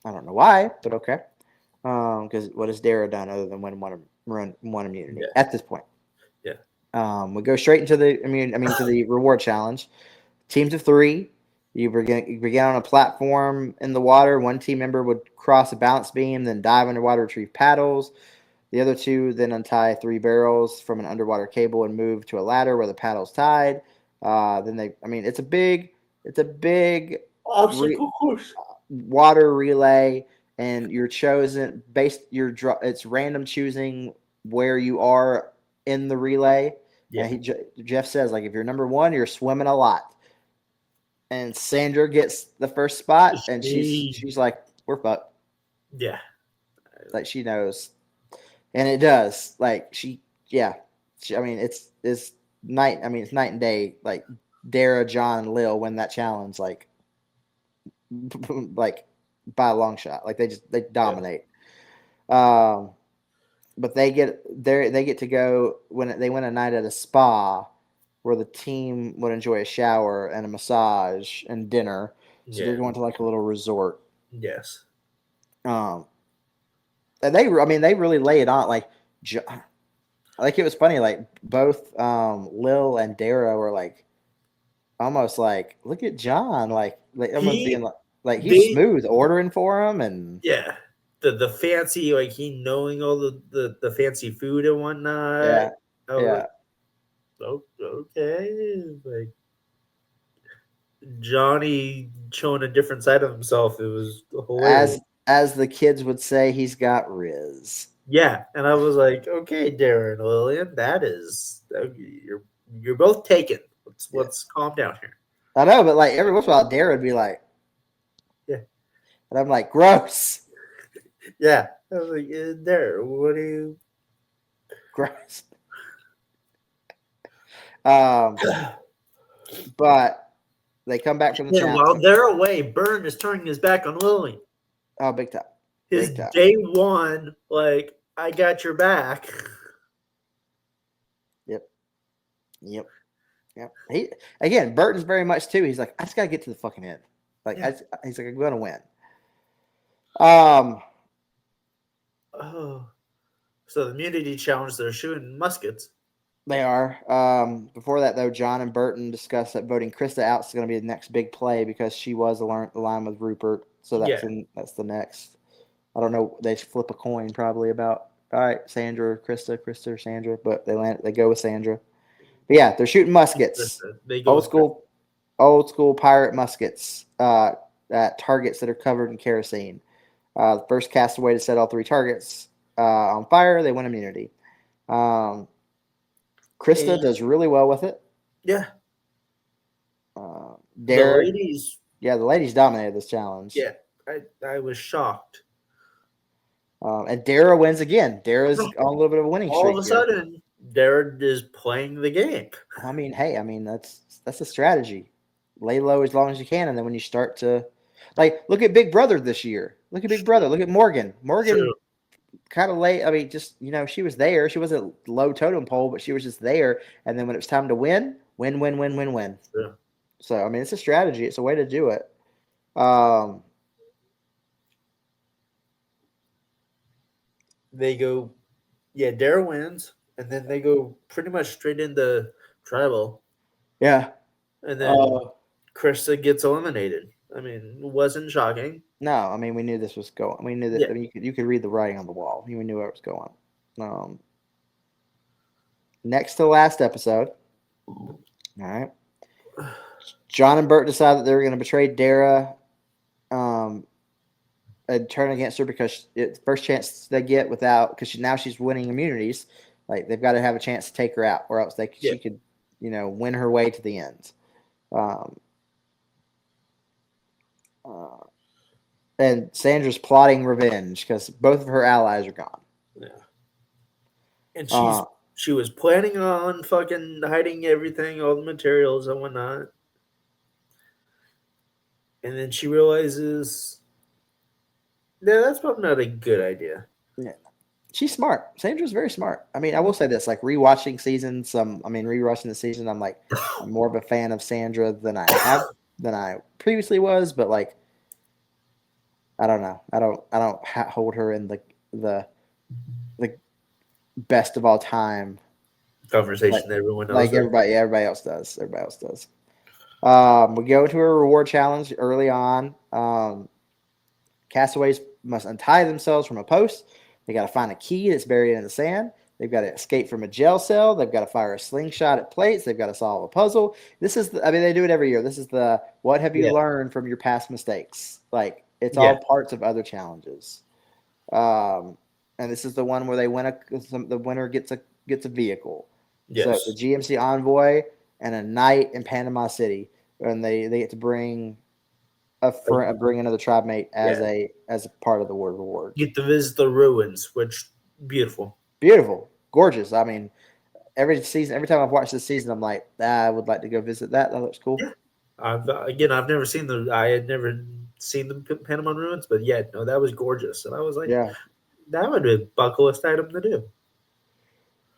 I don't know why, but okay. Because what has Dara done other than win one immunity at this point? Yeah. We go straight into the to the reward challenge. Teams of 3. You begin on a platform in the water. One team member would cross a balance beam, then dive underwater, retrieve paddles. The other 2 then untie 3 barrels from an underwater cable and move to a ladder where the paddle's tied. Then it's a big Obstacle course. water relay, and you're chosen based. It's random choosing where you are in the relay. Yeah. And Jeff says, like, if you're number 1, you're swimming a lot. And Sandra gets the first spot, and she's like, we're fucked. Yeah. Like, she knows. And it does. Like, it's night and day. Like, Dara, John, and Lil win that challenge, like by a long shot. Like, they dominate. Yeah. But they get to go when they win a night at a spa where the team would enjoy a shower and a massage and dinner. So they're going to like a little resort. Yes. And they really lay it on. Like it was funny. Like both Lil and Dara were like almost like, look at John. Like almost being like he's smooth ordering for him and yeah. The fancy, like he knowing all the fancy food and whatnot. Yeah. Yeah. Like, okay. Like Johnny showing a different side of himself. It was hilarious. As the kids would say, he's got Riz. Yeah, and I was like, okay, Darren, Lillian, you're both taken. Let's calm down here. I know, but like every once in a while, Darren would be like, yeah, and I'm like, gross. Yeah, I was like, Darren, what are you? Gross. But they come back from the challenge. While they're away, Byrne is turning his back on Lillian. Oh, big time. His day one, like, I got your back. Yep. He Burton's very much too. He's like, I just gotta get to the fucking end. Like, he's like, I'm gonna win. So the immunity challenge, they're shooting muskets. They are. Before that, though, John and Burton discussed that voting Krista out is going to be the next big play because she was aligned with Rupert. So that's the next. I don't know. They flip a coin probably about, all right, Sandra or Krista or Sandra, but they go with Sandra. But yeah, they're shooting muskets. Old school pirate muskets at targets that are covered in kerosene. The first castaway to set all 3 targets on fire, they win immunity. Krista does really well with it. Yeah. The ladies dominated this challenge. Yeah, I was shocked. And Dara wins again. Dara's on a little bit of a winning streak. All of a sudden, Dara is playing the game. I mean, hey, that's a strategy. Lay low as long as you can, and then when you start to, like, look at Big Brother this year. Look at Big Brother. Look at Morgan. Morgan kind of late. I mean, just, she was there. She wasn't low totem pole, but she was just there. And then when it was time to win. Yeah. So, I mean, it's a strategy. It's a way to do it. They go, Dara wins, and then they go pretty much straight into tribal. Yeah. And then Krista gets eliminated. I mean, it wasn't shocking. No, I mean we knew this was going. We knew that. Yeah. I mean, you could read the writing on the wall. We knew where it was going. Next to last episode. All right. John and Bert decide that they're going to betray Dara and turn against her because it's the first chance they get without, because now she's winning immunities. Like they've got to have a chance to take her out, or else she could, win her way to the end. And Sandra's plotting revenge because both of her allies are gone. Yeah. And she was planning on fucking hiding everything, all the materials and whatnot. And then she realizes, yeah, that's probably not a good idea. Yeah. She's smart. Sandra's very smart. I mean, I will say this, like rewatching the season, I'm more of a fan of Sandra than I previously was, but like, I don't know. I don't hold her in the best of all time conversation that everyone knows. Like everybody else does. Everybody else does. We go to a reward challenge early on. Castaways must untie themselves from a post. They got to find a key that's buried in the sand. They've got to escape from a jail cell. They've got to fire a slingshot at plates. They've got to solve a puzzle. This is, they do it every year. This is what have you learned from your past mistakes? Like it's all parts of other challenges. And this is the one where the winner gets a vehicle. Yes. So the GMC Envoy and a night in Panama City, and they get to bring another tribe mate as a part of the reward. Get to visit the ruins, which beautiful, gorgeous. I mean, every time I've watched this season, I'm like, I would like to go visit that. That looks cool. Yeah. I've never seen the Panama ruins, but that was gorgeous, and I was like, that would be a bucket list item to do.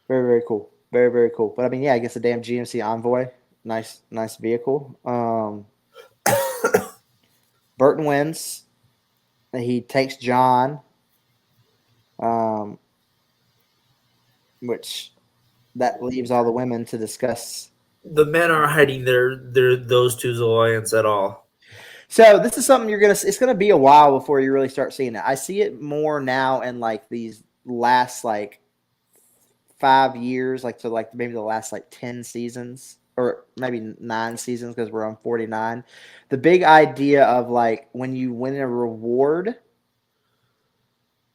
Very, very cool. Very, very cool. But I mean, I guess the damn GMC Envoy, nice vehicle. Burton wins. He takes John, which that leaves all the women to discuss. The men are hiding those two's alliance at all. So this is something it's gonna be a while before you really start seeing it. I see it more now in like these last 5 years, maybe the last 10 seasons or maybe 9 seasons because we're on 49. The big idea of when you win a reward,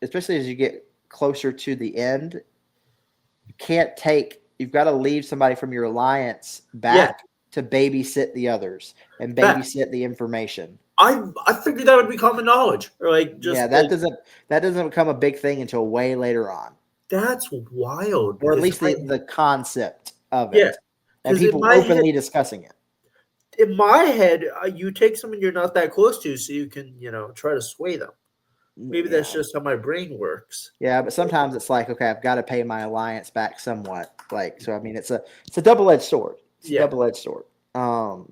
especially as you get closer to the end, you've got to leave somebody from your alliance back to babysit the others and babysit the information. I figured that would be common knowledge, or that doesn't become a big thing until way later on. That's wild. Or at least the concept of it. Yeah. And people openly discussing it. In my head, you take someone you're not that close to so you can, try to sway them. Maybe that's just how my brain works. Yeah, but sometimes it's like, okay, I've got to pay my alliance back somewhat. So I mean, it's a double-edged sword. Double-edged sword. But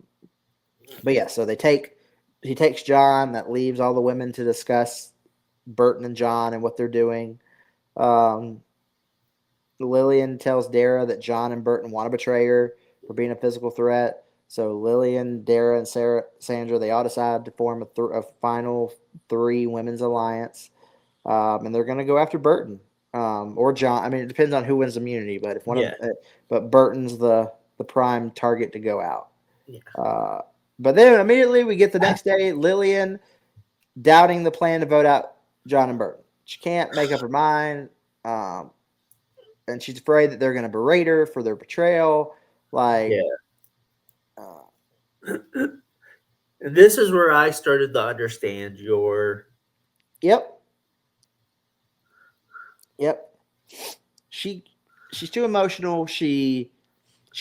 so he takes John. That leaves all the women to discuss Burton and John and what they're doing. Lillian tells Dara that John and Burton want to betray her for being a physical threat. So Lillian, Dara, and Sandra, they all decide to form a final 3 women's alliance. And they're going to go after Burton or John. I mean, it depends on who wins immunity, but but Burton's the prime target to go out. Yeah. But then immediately we get the next day, Lillian doubting the plan to vote out John and Burton. She can't make up her mind. And she's afraid that they're going to berate her for their betrayal. And this is where I started to understand your. Yep. She's too emotional. She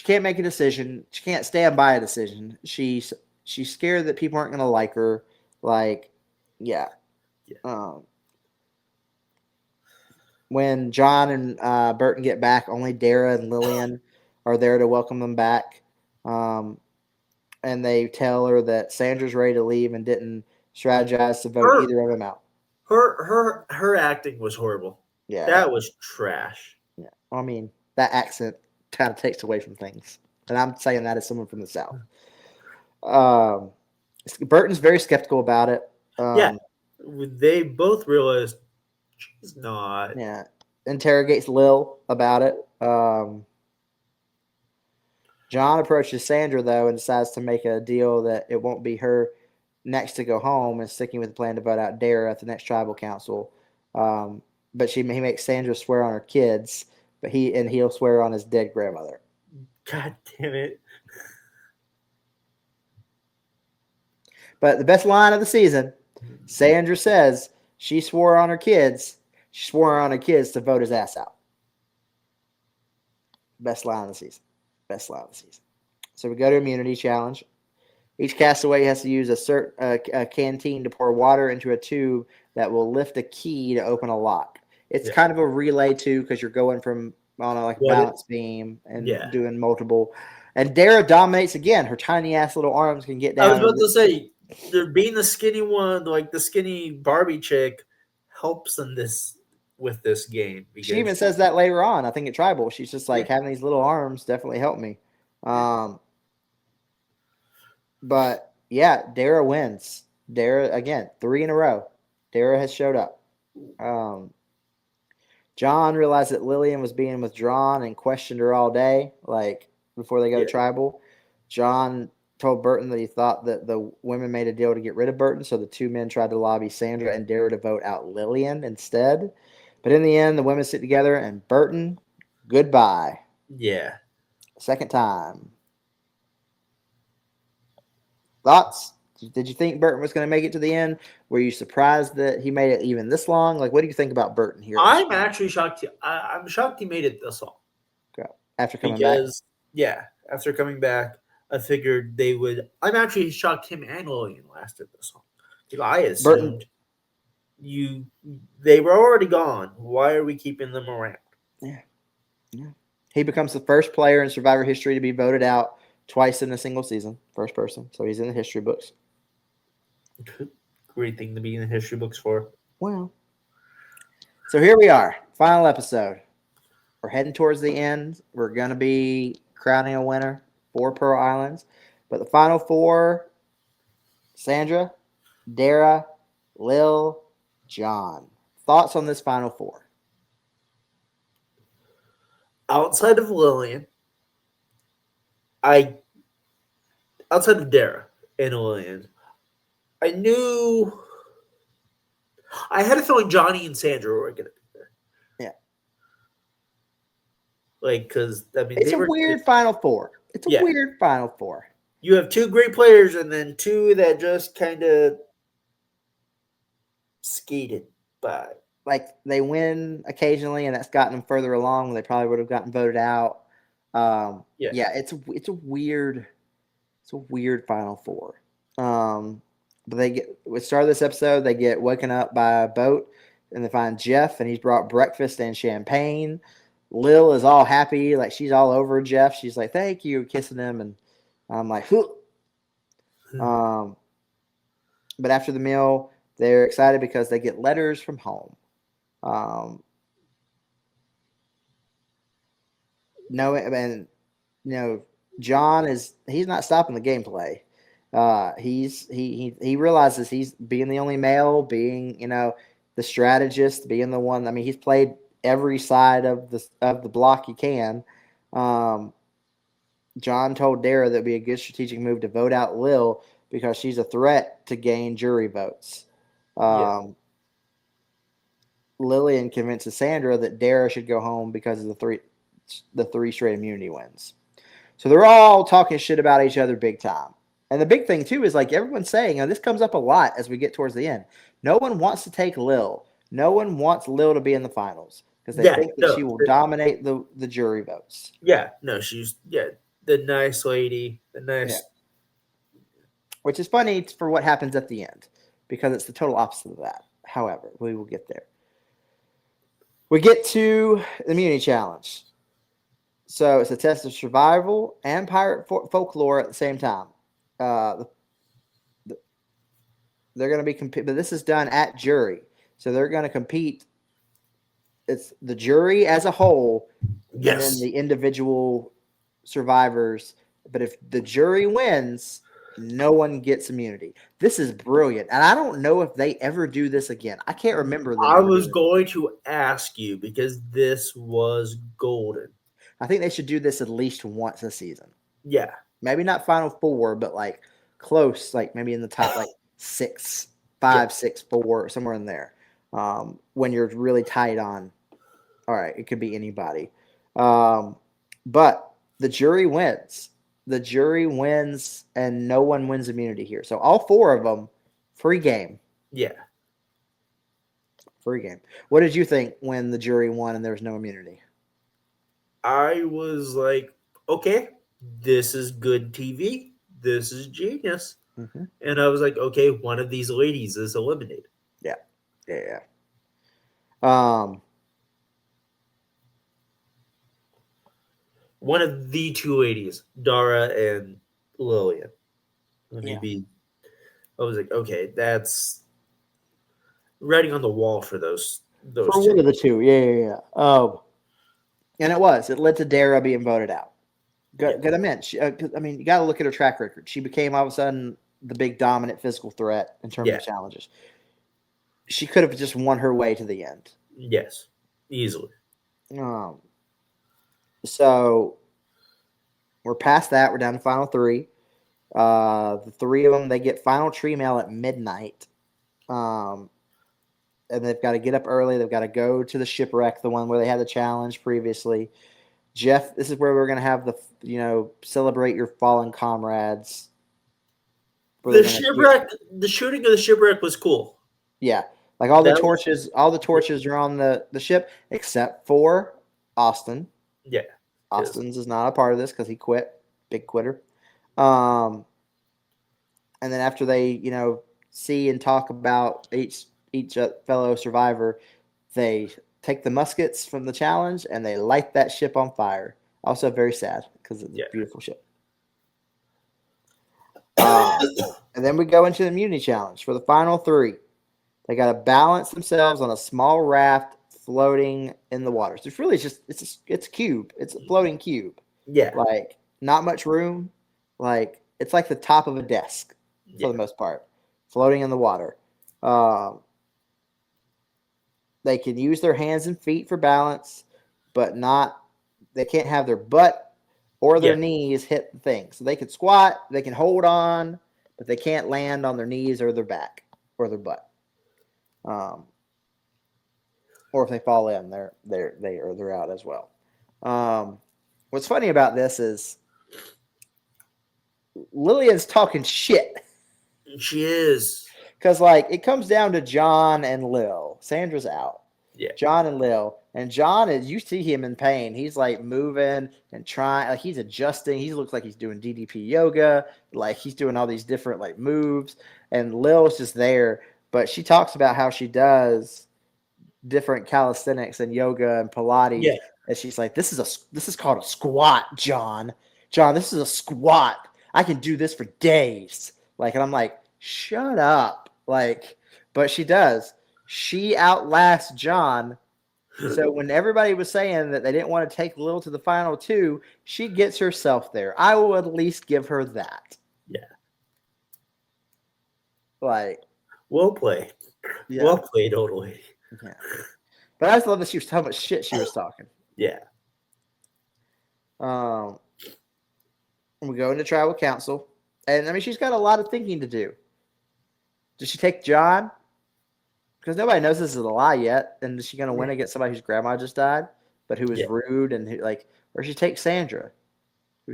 can't make a decision. She can't stand by a decision. She's scared that people aren't going to like her. When John and Burton get back, only Dara and Lillian are there to welcome them back. And they tell her that Sandra's ready to leave and didn't strategize to vote either of them out. Her acting was horrible. Yeah. That was trash. Yeah. I mean, that accent kind of takes away from things. And I'm saying that as someone from the South. Um, Burton's very skeptical about it. Yeah, they both realized she's not. Yeah, interrogates Lil about it. John approaches Sandra though and decides to make a deal that it won't be her next to go home, and sticking with the plan to vote out Dara at the next tribal council. But he makes Sandra swear on her kids, but he'll swear on his dead grandmother. God damn it! But the best line of the season, Sandra says she swore on her kids. She swore on her kids to vote his ass out. Best line of the season. Best line of the season. So we go to immunity challenge. Each castaway has to use a canteen to pour water into a tube that will lift a key to open a lock. It's kind of a relay too, because you're going from on a balance beam and doing multiple. And Dara dominates again. Her tiny ass little arms can get down. I was about to say, being the skinny one, like the skinny Barbie chick, helps in this with this game. She even says that later on. I think at Tribal, she's just like, having these little arms definitely helped me. But yeah, Dara wins. Dara again, 3 in a row. Dara has showed up. John realized that Lillian was being withdrawn and questioned her all day, like before they go to Tribal. John told Burton that he thought that the women made a deal to get rid of Burton, so the two men tried to lobby Sandra and Dara to vote out Lillian instead. But in the end, the women sit together and Burton, goodbye. Yeah. Second time. Thoughts? Did you think Burton was going to make it to the end? Were you surprised that he made it even this long? Like, what do you think about Burton here? I'm actually shocked. I'm shocked he made it this long. Okay. After coming back? Yeah, after coming back, I figured they would. I'm actually shocked him and Lillian lasted this long. I assumed they were already gone. Why are we keeping them around? Yeah. He becomes the first player in Survivor history to be voted out twice in a single season. First person. So he's in the history books. Great thing to be in the history books for. Well. So here we are. Final episode. We're heading towards the end. We're going to be crowning a winner. 4 Pearl Islands. But the final 4, Sandra, Dara, Lil, John. Thoughts on this final 4? Outside of Lillian, outside of Dara and Lillian, I had a feeling Johnny and Sandra were going to be there. Yeah. Like, because, I mean, it's a weird final 4. It's a weird final 4. You have 2 great players and then 2 that just kind of skated by. Like, they win occasionally, and that's gotten them further along. They probably would have gotten voted out. It's a weird final 4. But we start this episode, they get woken up by a boat, and they find Jeff, and he's brought breakfast and champagne. Lil is all happy, like she's all over Jeff. She's like, "Thank you," kissing him, and I'm like, "Who?" But after the meal, they're excited because they get letters from home. John he's not stopping the gameplay. He realizes he's being the only male, being the strategist, being the one. I mean, he's played every side of the block he can. John told Dara that it'd be a good strategic move to vote out Lil because she's a threat to gain jury votes. Lillian convinces Sandra that Dara should go home because of the 3 straight immunity wins. So they're all talking shit about each other big time. And the big thing, too, is like everyone's saying, and this comes up a lot as we get towards the end, no one wants to take Lil. No one wants Lil to be in the finals because they think that she will dominate the jury votes. Yeah, no, she's the nice lady, which is funny for what happens at the end because it's the total opposite of that. However, we will get there. We get to the immunity challenge. So it's a test of survival and pirate folklore at the same time. They're going to be but this is done at jury. So they're going to compete. It's the jury as a whole, and then the individual survivors. But if the jury wins, no one gets immunity. This is brilliant. And I don't know if they ever do this again. I can't remember them I ever was doing it. going to ask you because this was golden. I think they should do this at least once a season. Yeah. Maybe not Final Four, but like close, like maybe in the top like 6, 5, 6, 4, somewhere in there. When you're really tight on, all right, it could be anybody. But the jury wins. The jury wins, and no one wins immunity here. So all 4 of them, free game. Yeah. Free game. What did you think when the jury won and there was no immunity? I was like, okay, this is good TV. This is genius. Mm-hmm. And I was like, okay, one of these ladies is eliminated. Yeah. Yeah. One of the 2 ladies, Dara and Lillian. I was like, okay, that's writing on the wall for those For 2. one of the 2. Yeah. And it was. It led to Dara being voted out. Good. I mean, you got to look at her track record. She became all of a sudden the big dominant physical threat in terms of challenges. She could have just won her way to the end. Yes, easily. So we're past that. We're down to final 3. The 3 of them, they get final tree mail at midnight. And they've got to get up early. They've got to go to the shipwreck, the one where they had the challenge previously. Jeff, this is where we're going to have the, celebrate your fallen comrades. The shooting of the shipwreck was cool. Yeah. Like all the torches are on the ship except for Austin. Yeah. Austin's is not a part of this because he quit. Big quitter. And then after they, see and talk about each fellow survivor, they take the muskets from the challenge and they light that ship on fire. Also very sad because it's a beautiful ship. And then we go into the immunity challenge for the final 3. They got to balance themselves on a small raft floating in the water. So it's really it's a cube. It's a floating cube. Yeah. Like not much room. Like it's like the top of a desk for the most part, floating in the water. They can use their hands and feet for balance, but they can't have their butt or their knees hit the thing. So they can squat, they can hold on, but they can't land on their knees or their back or their butt. Or if they fall in, they're out as well. What's funny about this is Lillian's talking shit. She is. Because, it comes down to John and Lil. Sandra's out. Yeah. John and Lil. And John you see him in pain. He's, moving and trying. He's adjusting. He looks like he's doing DDP yoga. He's doing all these different, moves. And Lil's just there. But she talks about how she does different calisthenics and yoga and Pilates. Yeah. And she's like, this is called a squat, John. John, this is a squat. I can do this for days. And I'm like, shut up. But she does. She outlasts John. So when everybody was saying that they didn't want to take Lil to the final 2, she gets herself there. I will at least give her that. Yeah. Well played. Yeah. Well played, old lady. Yeah. But I just love that she was how much shit she was talking. Yeah. We go into tribal council. And she's got a lot of thinking to do. Does she take John? Because nobody knows this is a lie yet. And is she going to win against somebody whose grandma just died, but who was rude and who or does she take Sandra? I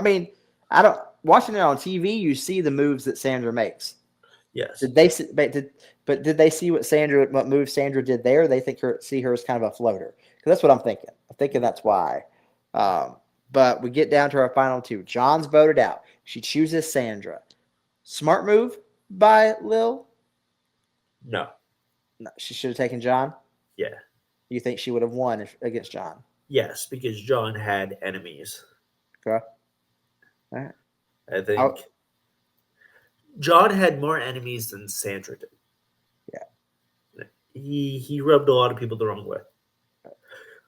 don't. Watching it on TV, you see the moves that Sandra makes. Yes. Did they see what move Sandra did there? They see her as kind of a floater. Because that's what I'm thinking. I'm thinking that's why. But we get down to our final 2. John's voted out. She chooses Sandra. Smart move by Lil? No. She should have taken John? Yeah. You think she would have won against John? Yes, because John had enemies. Okay. All right. I think John had more enemies than Sandra did. Yeah. He rubbed a lot of people the wrong way.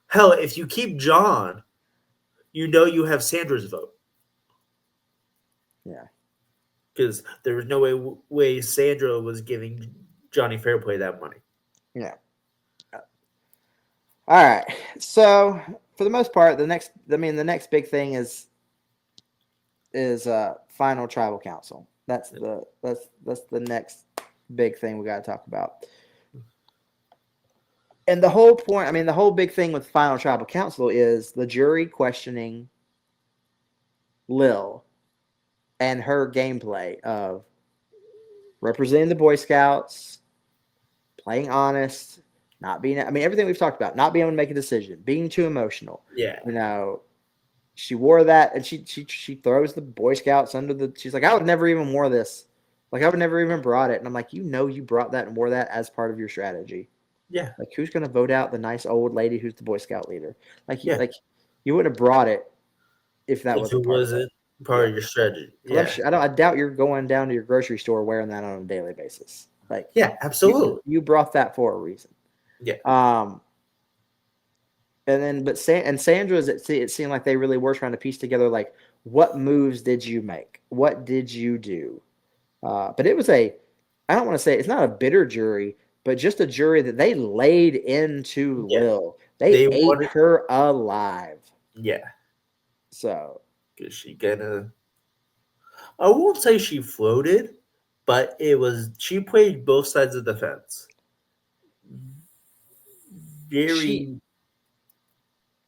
Hell, if you keep John, you have Sandra's vote. Yeah. Because there was no way Sandra was giving Johnny Fairplay that money. Yeah. All right. So for the most part, the next big thing is final tribal council. That's the next big thing we got to talk about. And the whole point, the whole big thing with final tribal council is the jury questioning Lil and her gameplay of representing the Boy Scouts, playing honest, not being, everything we've talked about, not being able to make a decision, being too emotional. Yeah. She wore that, and she throws the Boy Scouts under the. She's like, I would never even wore this. Like, I would never even brought it. And I'm like, you brought that and wore that as part of your strategy. Yeah. Like, who's going to vote out the nice old lady who's the Boy Scout leader? Yeah. You wouldn't have brought it if that wasn't part of it. Part of your strategy. Yeah. I doubt you're going down to your grocery store wearing that on a daily basis. Like, yeah, absolutely. You brought that for a reason. Yeah. And then, Sandra's, it seemed like they really were trying to piece together, like, what moves did you make? What did you do? But it was I don't want to say, it's not a bitter jury, but just a jury that they laid into Lil. They ate her alive. Yeah. So. Because I won't say she floated, but she played both sides of the fence.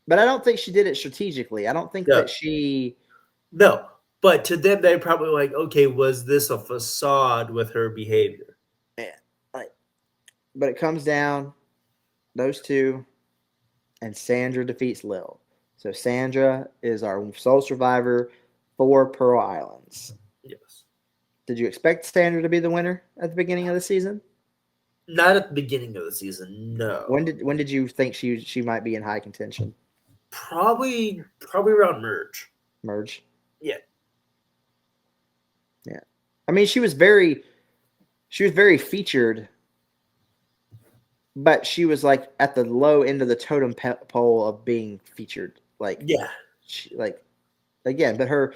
But I don't think she did it strategically. I don't think that she. No, but to them, they probably like, okay, was this a facade with her behavior? Yeah, but it comes down, those two, and Sandra defeats Lil. So Sandra is our sole survivor for Pearl Islands. Yes. Did you expect Sandra to be the winner at the beginning of the season? Not at the beginning of the season, no. When did you think she might be in high contention? Probably around merge. Merge? Yeah. Yeah. She was very featured, but she was like at the low end of the totem pole of being featured. Like, yeah. Again, but her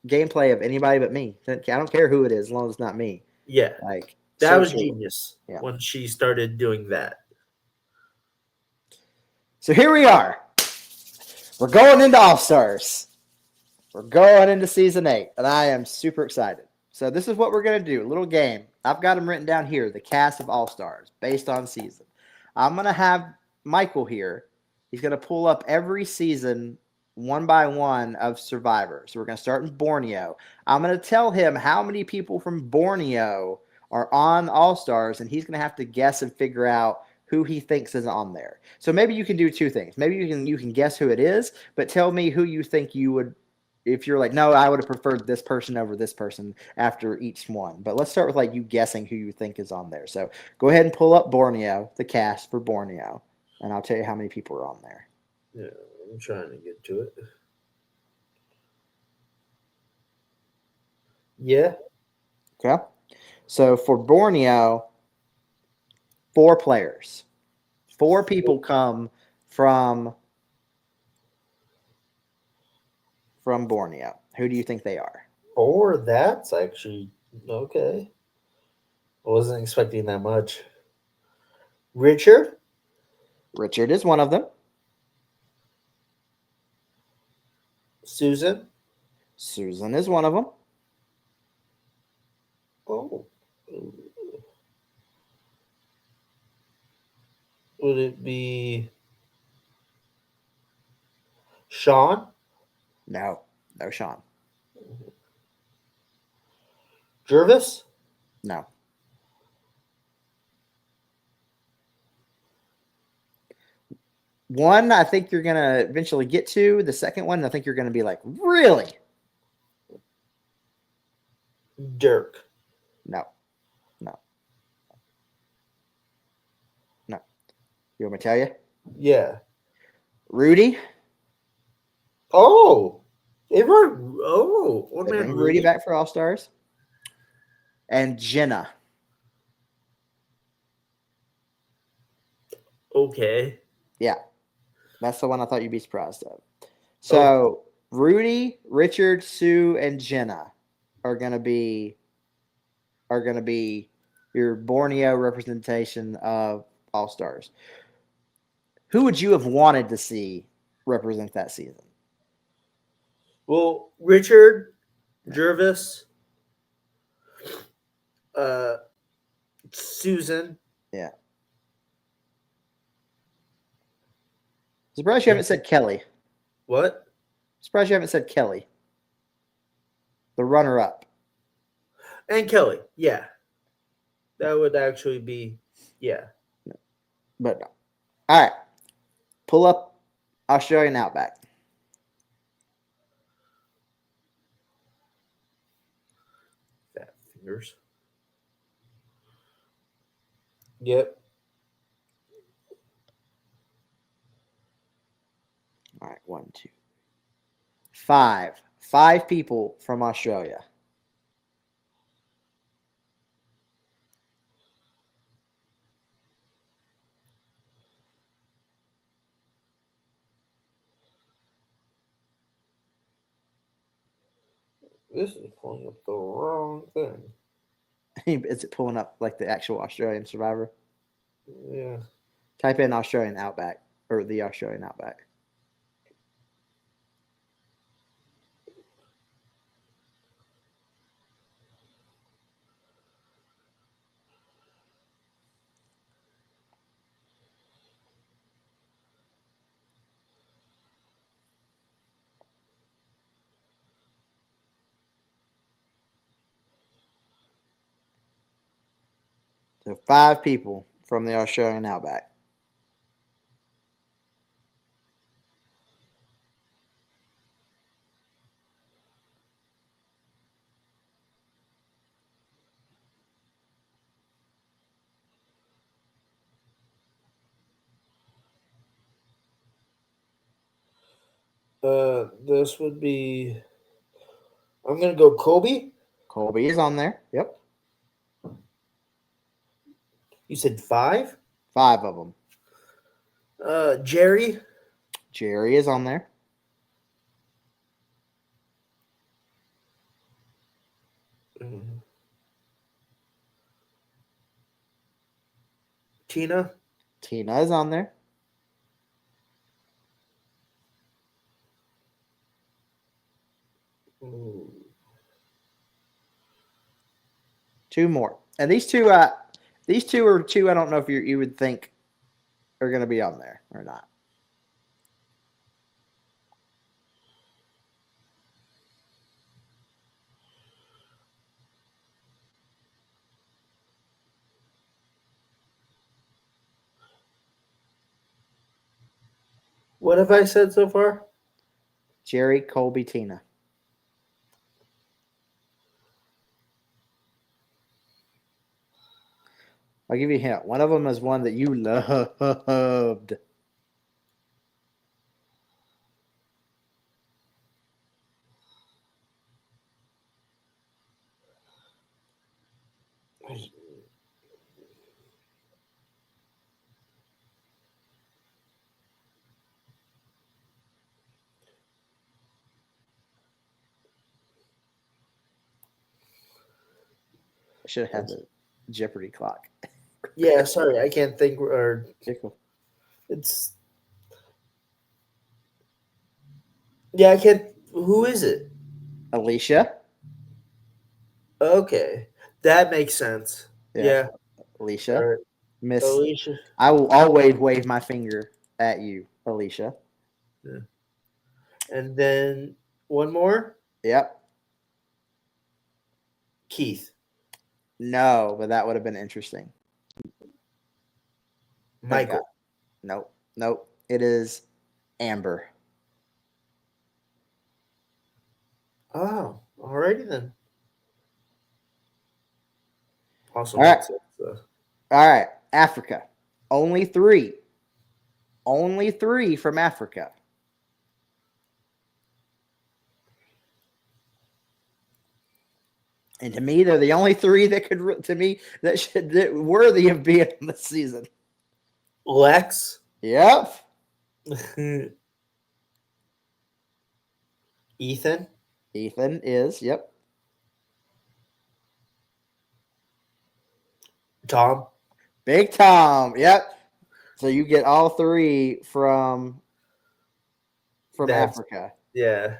gameplay of anybody but me. I don't care who it is, as long as it's not me. Yeah. Like, that was genius when she started doing that. So here we are. We're going into All-Stars. We're going into Season 8, and I am super excited. So this is what we're going to do, a little game. I've got them written down here, the cast of All-Stars, based on season. I'm going to have Michael here. He's going to pull up every season one by one of Survivor. So we're going to start in Borneo. I'm going to tell him how many people from Borneo are on All-Stars, and he's going to have to guess and figure out who he thinks is on there. So maybe you can do two things. Maybe you can guess who it is, but tell me who you think you would, if you're like, no, I would have preferred this person over this person after each one. But let's start with like you guessing who you think is on there. So go ahead and pull up Borneo, the cast for Borneo, and I'll tell you how many people are on there. Yeah, I'm trying to get to it. Yeah. Okay. So for Borneo, 4 players. 4 people come from Borneo. Who do you think they are? 4? That's actually okay. I wasn't expecting that much. Richard? Richard is one of them. Susan? Susan is one of them. Oh. Would it be Sean? No Sean. Jervis? No. One, I think you're going to eventually get to. The second one, I think you're going to be like, really? Dirk? No. You want me to tell you? Yeah. Rudy? Oh. They bring Rudy back for All-Stars. And Jenna. Okay. Yeah. That's the one I thought you'd be surprised of. So Rudy, Richard, Sue, and Jenna are gonna be your Borneo representation of All Stars. Who would you have wanted to see represent that season? Well, Richard, Jervis, Susan. Yeah. Surprised you haven't said Kelly. What? Surprised you haven't said Kelly. The runner-up. And Kelly. Yeah. That would actually be, yeah. But no. All right. Pull up Australian Outback. Fat fingers. Yep. All right. 1, 2, 5. 5 people from Australia. This is pulling up the wrong thing. Is it pulling up like the actual Australian Survivor? Yeah. Type in Australian Outback or the Australian Outback. So 5 people from the Australian Outback. This would be. I'm gonna go Colby. Colby is on there. Yep. You said 5. 5 of them. Jerry. Jerry is on there. Tina. Tina is on there. Ooh. 2 more. And these two are 2 I don't know if you would think are going to be on there or not. What have I said so far? Jerry, Colby, Tina. I'll give you a hint. One of them is one that you loved. I should have had the Jeopardy clock. Yeah, sorry, I can't think. Or Cool. it's. Yeah, I can't. Who is it? Alicia. Okay, that makes sense. Yeah. Alicia. Right. Miss. Alicia. I will always wave my finger at you, Alicia. Yeah. And then one more. Yep. Keith. No, but that would have been interesting. Michael. Nope. It is Amber. Oh, alrighty then. Awesome. All right. All right. Africa. Only 3. Only 3 from Africa. And to me, they're the only 3 that could, that worthy of being in the season. Lex. Yep. Ethan. Ethan is, yep. Tom. Big Tom, yep. So you get all three from That's Africa. yeah.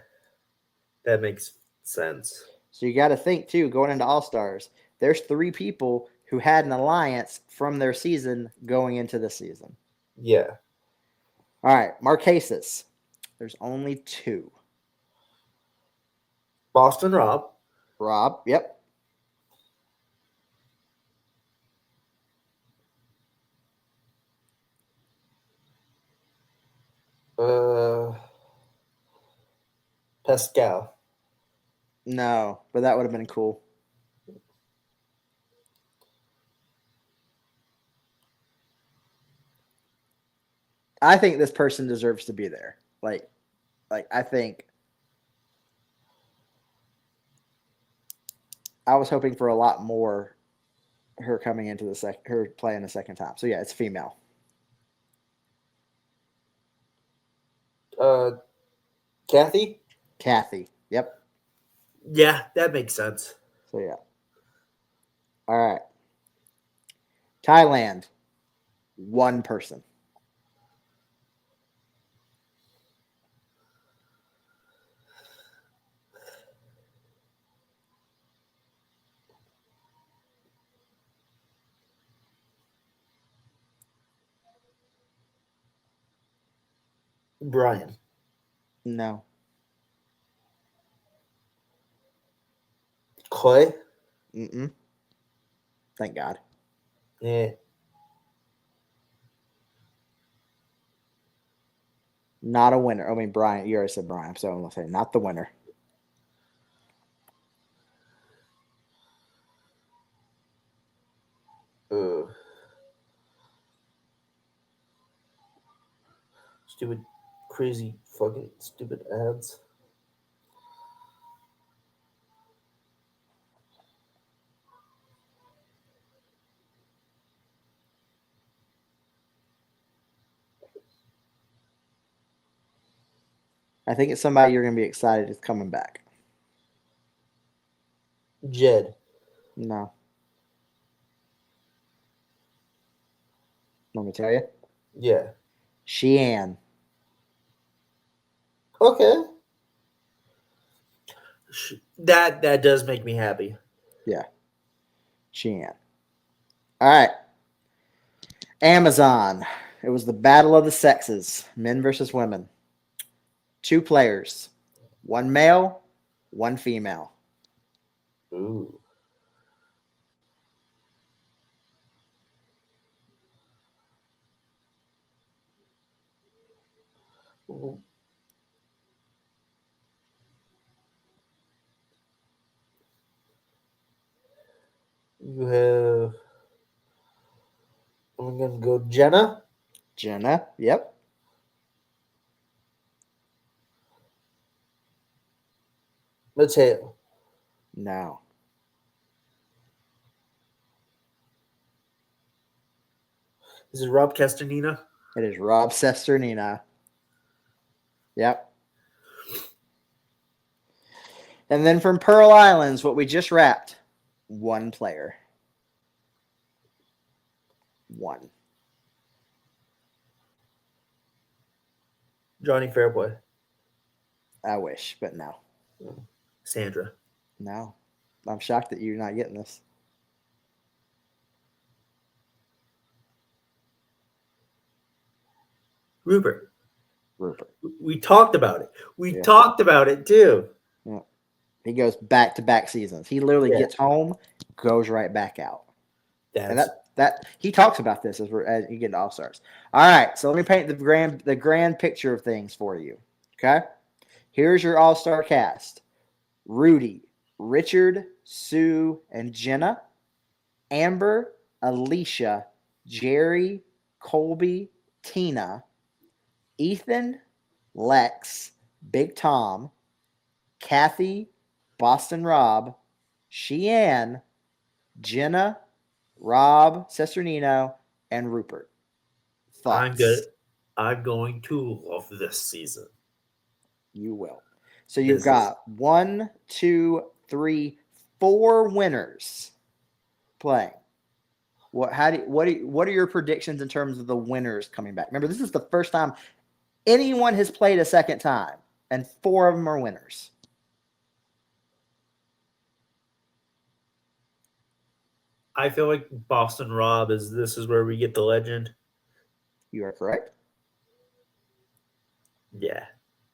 That makes sense. So you got to think too, going into All Stars, there's three people who had an alliance from their season going into this season. Yeah. All right, Marquesas. There's only two. Boston Rob. Rob, yep. Pascal. No, but that would have been cool. I think this person deserves to be there. Like I think I was hoping for a lot more her coming into her playing the second time. So yeah, it's female. Kathy. Kathy. Yep. Yeah, that makes sense. So yeah. All right. Thailand. One person. Brian. No. Clay. Mm-mm. Thank God. Yeah. Not a winner. I mean, Brian. You already said Brian, so I'm gonna say not the winner. Stupid, crazy, fucking stupid ads. I think it's somebody you're gonna be excited is coming back. Jed. No. Let me tell you. Yeah. Sheehan. Okay. That does make me happy. Yeah. Sheehan. All right. Amazon. It was the battle of the sexes, men versus women. Two players, one male, one female. Ooh. You have. I'm gonna go Jenna. Jenna. Yep. Mateo. No. Is it Rob Castaneda? It is Rob Sesternina. Yep. And then from Pearl Islands, what we just wrapped, one player. One. Johnny Fairplay. I wish, but no. Sandra. No. I'm shocked that you're not getting this. Rupert. Rupert. We talked about it. We Yeah. talked about it too. Yeah. He goes back to back seasons. He literally gets home, goes right back out. And that he talks about this as you get to All Stars. All right, so let me paint the grand picture of things for you. Okay, here's your All Star cast: Rudy, Richard, Sue, and Jenna, Amber, Alicia, Jerry, Colby, Tina, Ethan, Lex, Big Tom, Kathy, Boston Rob, Sheehan, Jenna, Rob, Sesternino, and Rupert. Thoughts? I'm going to love this season. You will. So you've got 1, 2, 3, 4 winners playing. What are your predictions in terms of the winners coming back? Remember, this is the first time anyone has played a second time, and 4 of them are winners. I feel like Boston Rob this is where we get the legend. You are correct. Yeah.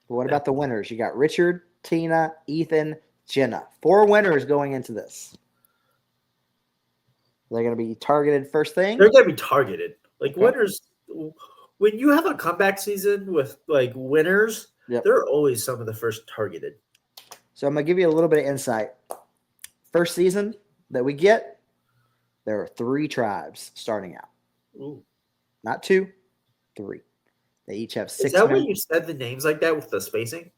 But what about the winners? You got Richard, Tina, Ethan, Jenna. 4 winners going into this. They're going to be targeted first thing. They're going to be targeted. Like winners, when you have a comeback season with like winners, they're always some of the first targeted. So I'm going to give you a little bit of insight. First season that we get, there are 3 tribes starting out. Ooh. Not 2, 3. They each have 6. Is that what you said the names like that with the spacing?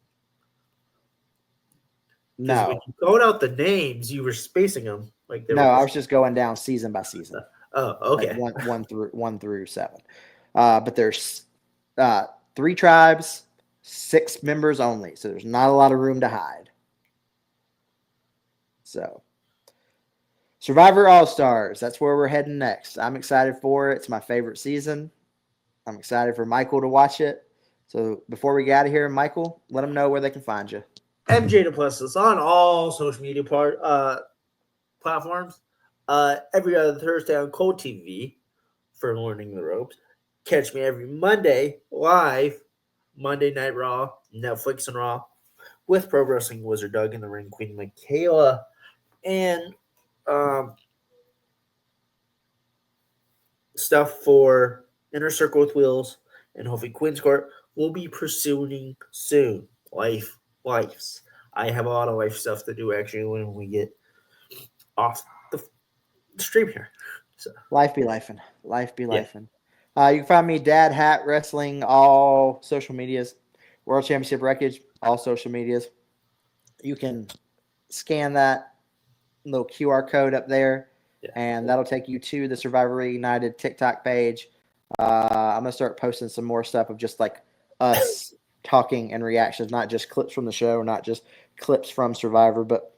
No. When you called out the names, you were spacing them. Like no, I was just going down season by season. Oh, okay. Like 1 through 7. But there's 3 tribes, 6 members only. So there's not a lot of room to hide. So Survivor All-Stars, that's where we're heading next. I'm excited for it. It's my favorite season. I'm excited for Michael to watch it. So before we get out of here, Michael, let them know where they can find you. MJ to Plus is on all social media platforms. Every other Thursday on Cold TV for Learning the Ropes. Catch me every Monday live, Monday Night Raw, Netflix and Raw, with Pro Wrestling Wizard Doug and the Ring Queen Michaela, and stuff for Inner Circle with Wheels and hopefully Queen's Court will be pursuing soon. Lives. I have a lot of life stuff to do actually when we get off the stream here. So life be lifing. You can find me DadHat Wrestling, all social medias. World Championship Wreckage, all social medias. You can scan that little QR code up there, and that'll take you to the Survivor Reignited TikTok page. I'm going to start posting some more stuff of just like us talking and reactions, not just clips from the show, not just clips from Survivor, but,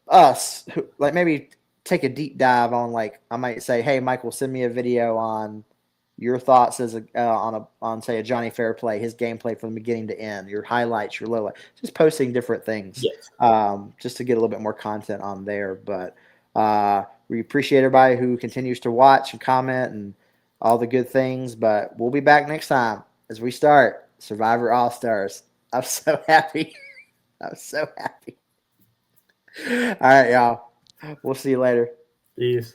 us, like maybe take a deep dive on, like, I might say, hey, Michael, send me a video on your thoughts as on say a Johnny Fairplay, his gameplay from the beginning to end, your highlights, your lowlights, just posting different things, just to get a little bit more content on there. But we appreciate everybody who continues to watch and comment and all the good things. But we'll be back next time as we start Survivor All-Stars. I'm so happy. I'm so happy. All right, y'all. We'll see you later. Peace.